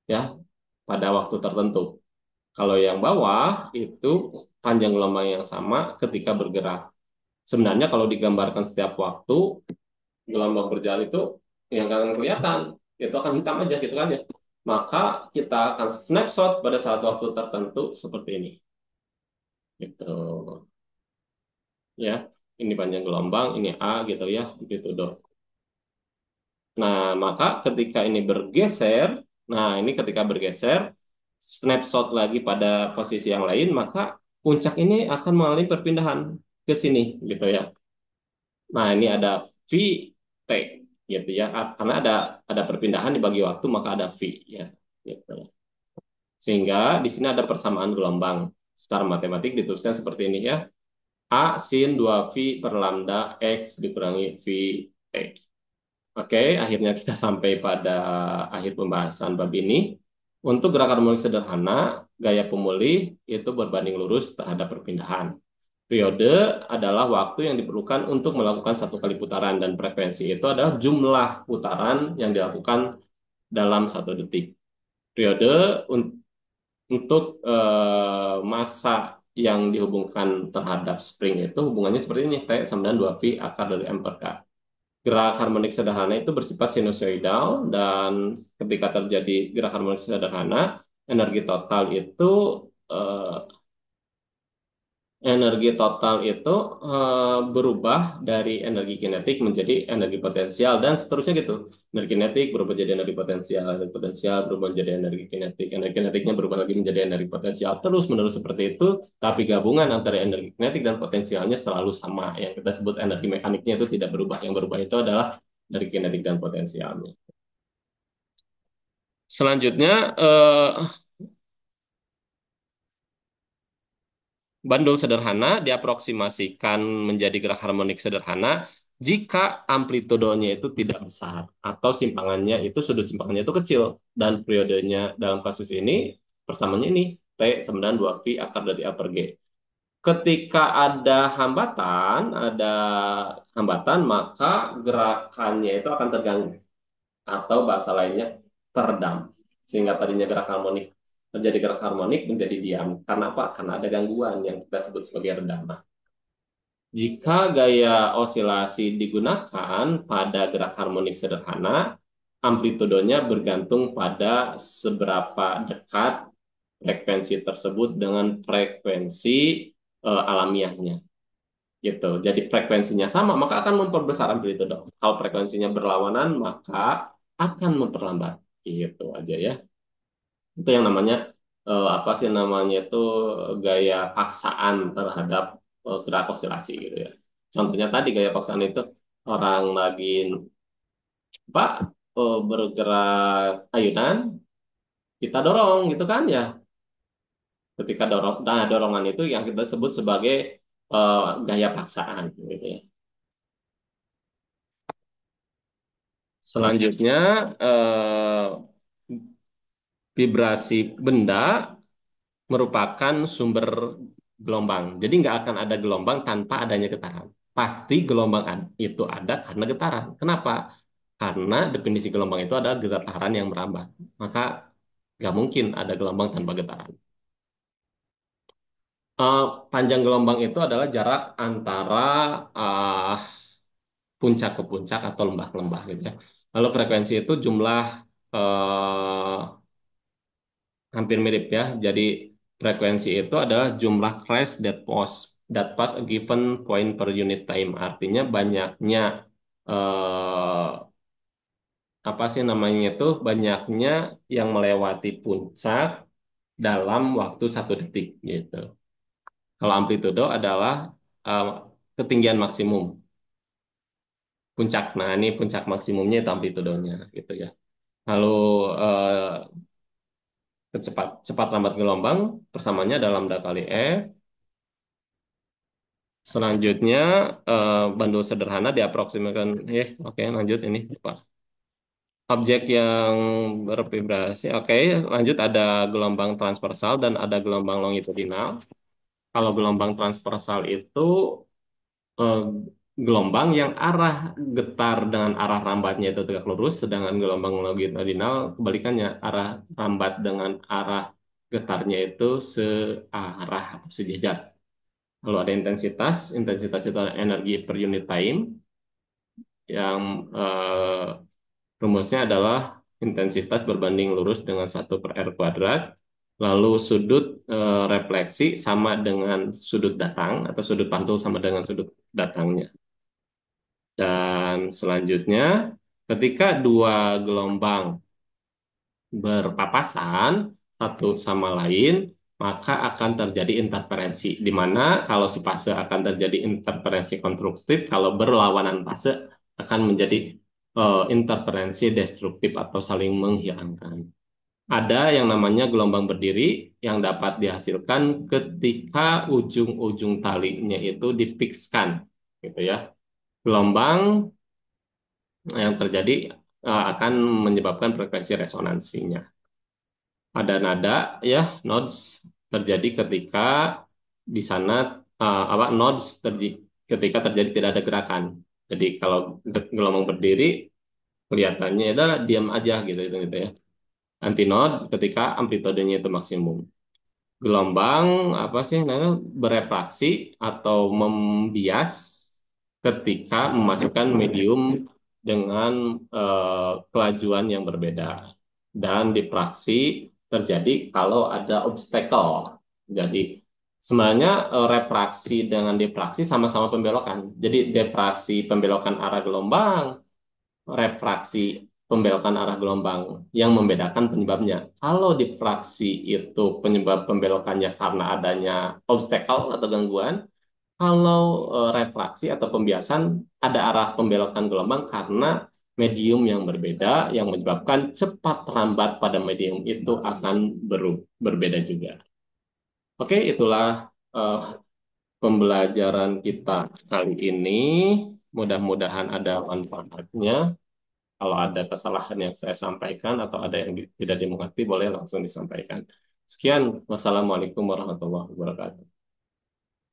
ya, pada waktu tertentu. Kalau yang bawah itu panjang gelombang yang sama ketika bergerak. Sebenarnya kalau digambarkan setiap waktu, gelombang berjalan itu yang akan kelihatan, itu akan hitam aja gitu kan ya. Maka kita akan snapshot pada saat waktu tertentu seperti ini. Gitu. Ya, ini panjang gelombang, ini A gitu ya, gitu dong. Nah, maka ketika ini bergeser, nah ini ketika bergeser, snapshot lagi pada posisi yang lain, maka puncak ini akan mengalami perpindahan ke sini, gitu ya. Nah, ini ada V, T, gitu ya. Karena ada perpindahan di bagi waktu, maka ada V, ya. Gitu. Sehingga di sini ada persamaan gelombang. Secara matematik dituliskan seperti ini ya. A sin 2V per lambda X dikurangi V T. Oke, akhirnya kita sampai pada akhir pembahasan bab ini. Untuk gerakan harmonik sederhana, gaya pemulih itu berbanding lurus terhadap perpindahan. Periode adalah waktu yang diperlukan untuk melakukan satu kali putaran dan frekuensi itu adalah jumlah putaran yang dilakukan dalam satu detik. Periode untuk massa yang dihubungkan terhadap spring itu hubungannya seperti ini, T sama dengan 2V akar dari M per K. Gerak harmonik sederhana itu bersifat sinusoidal dan ketika terjadi gerak harmonik sederhana, energi total itu eh, berubah dari energi kinetik menjadi energi potensial dan seterusnya gitu. Energi kinetik berubah jadi energi potensial berubah menjadi energi kinetiknya berubah lagi menjadi energi potensial, terus menerus seperti itu. Tapi gabungan antara energi kinetik dan potensialnya selalu sama. Yang kita sebut energi mekaniknya itu tidak berubah. Yang berubah itu adalah energi kinetik dan potensialnya. Selanjutnya, bandul sederhana diaproksimasikan menjadi gerak harmonik sederhana jika amplitudenya itu tidak besar atau simpangannya itu sudut simpangannya itu kecil dan periodenya dalam kasus ini persamaannya ini T sama dengan 2V akar dari A per G. Ketika ada hambatan maka gerakannya itu akan terganggu atau bahasa lainnya teredam sehingga tadinya gerak harmonik terjadi gerak harmonik menjadi diam. Karena apa? Karena ada gangguan yang kita sebut sebagai redaman. Jika gaya osilasi digunakan pada gerak harmonik sederhana, amplitudonya bergantung pada seberapa dekat frekuensi tersebut dengan frekuensi alamiahnya. gitu. Jadi frekuensinya sama, maka akan memperbesar amplitudo. Kalau frekuensinya berlawanan, maka akan memperlambat. Gitu aja ya. Itu yang namanya apa sih namanya itu gaya paksaan terhadap gerak osilasi gitu ya. Contohnya tadi gaya paksaan itu orang lagi apa bergerak ayunan, kita dorong gitu kan ya. Ketika dorong, nah dorongan itu yang kita sebut sebagai gaya paksaan gitu ya. Selanjutnya vibrasi benda merupakan sumber gelombang. Jadi nggak akan ada gelombang tanpa adanya getaran. Pasti gelombang itu ada karena getaran. Kenapa? Karena definisi gelombang itu adalah getaran yang merambat. Maka nggak mungkin ada gelombang tanpa getaran. Eh, Panjang gelombang itu adalah jarak antara eh, puncak ke puncak atau lembah ke lembah gitu ya. Lalu frekuensi itu jumlah eh, hampir mirip ya. Jadi frekuensi itu adalah jumlah crash that pass a given point per unit time. Artinya banyaknya eh, apa sih namanya itu banyaknya yang melewati puncak dalam waktu 1 detik gitu. Kalau amplitudo adalah eh, ketinggian maksimum puncak. Nah, ini puncak maksimumnya itu amplitudonya gitu ya. Lalu eh, cepat lambat gelombang persamaannya dalam lambda kali F. Selanjutnya bandul sederhana diaproksimalkan. Oke, lanjut ini Pak. Objek yang bervibrasi. Oke, lanjut ada gelombang transversal dan ada gelombang longitudinal. Kalau gelombang transversal itu eh, gelombang yang arah getar dengan arah rambatnya itu tegak lurus, sedangkan gelombang longitudinal kebalikannya, arah rambat dengan arah getarnya itu searah atau sejajar. Lalu ada intensitas, intensitas itu adalah energi per unit time, yang rumusnya adalah intensitas berbanding lurus dengan 1/r². Lalu sudut refleksi sama dengan sudut datang, atau sudut pantul sama dengan sudut datangnya. Dan selanjutnya, ketika dua gelombang berpapasan satu sama lain, maka akan terjadi interferensi. Di mana kalau si fase akan terjadi interferensi konstruktif, kalau berlawanan fase akan menjadi interferensi destruktif atau saling menghilangkan. Ada yang namanya gelombang berdiri yang dapat dihasilkan ketika ujung-ujung talinya itu dipikskan, gitu ya. Gelombang yang terjadi akan menyebabkan frekuensi resonansinya. Ada nada ya, nodes terjadi ketika di sana apa nodes ketika terjadi tidak ada gerakan. Jadi kalau gelombang berdiri kelihatannya adalah diam aja gitu ya. Antinode ketika amplitudenya itu maksimum. Gelombang apa sih namanya berefraksi atau membias ketika memasukkan medium dengan kelajuan yang berbeda, dan difraksi terjadi kalau ada obstacle. Jadi sebenarnya refraksi dengan difraksi sama-sama pembelokan. Jadi defraksi pembelokan arah gelombang, refraksi pembelokan arah gelombang, yang membedakan penyebabnya. Kalau difraksi itu penyebab pembelokannya karena adanya obstacle atau gangguan, kalau refraksi atau pembiasan ada arah pembelokan gelombang karena medium yang berbeda, yang menyebabkan cepat lambat pada medium itu akan berbeda juga. Oke, itulah eh, pembelajaran kita kali ini. Mudah-mudahan ada manfaatnya. Kalau ada kesalahan yang saya sampaikan atau ada yang tidak dimengerti, boleh langsung disampaikan. Sekian, wassalamualaikum warahmatullahi wabarakatuh.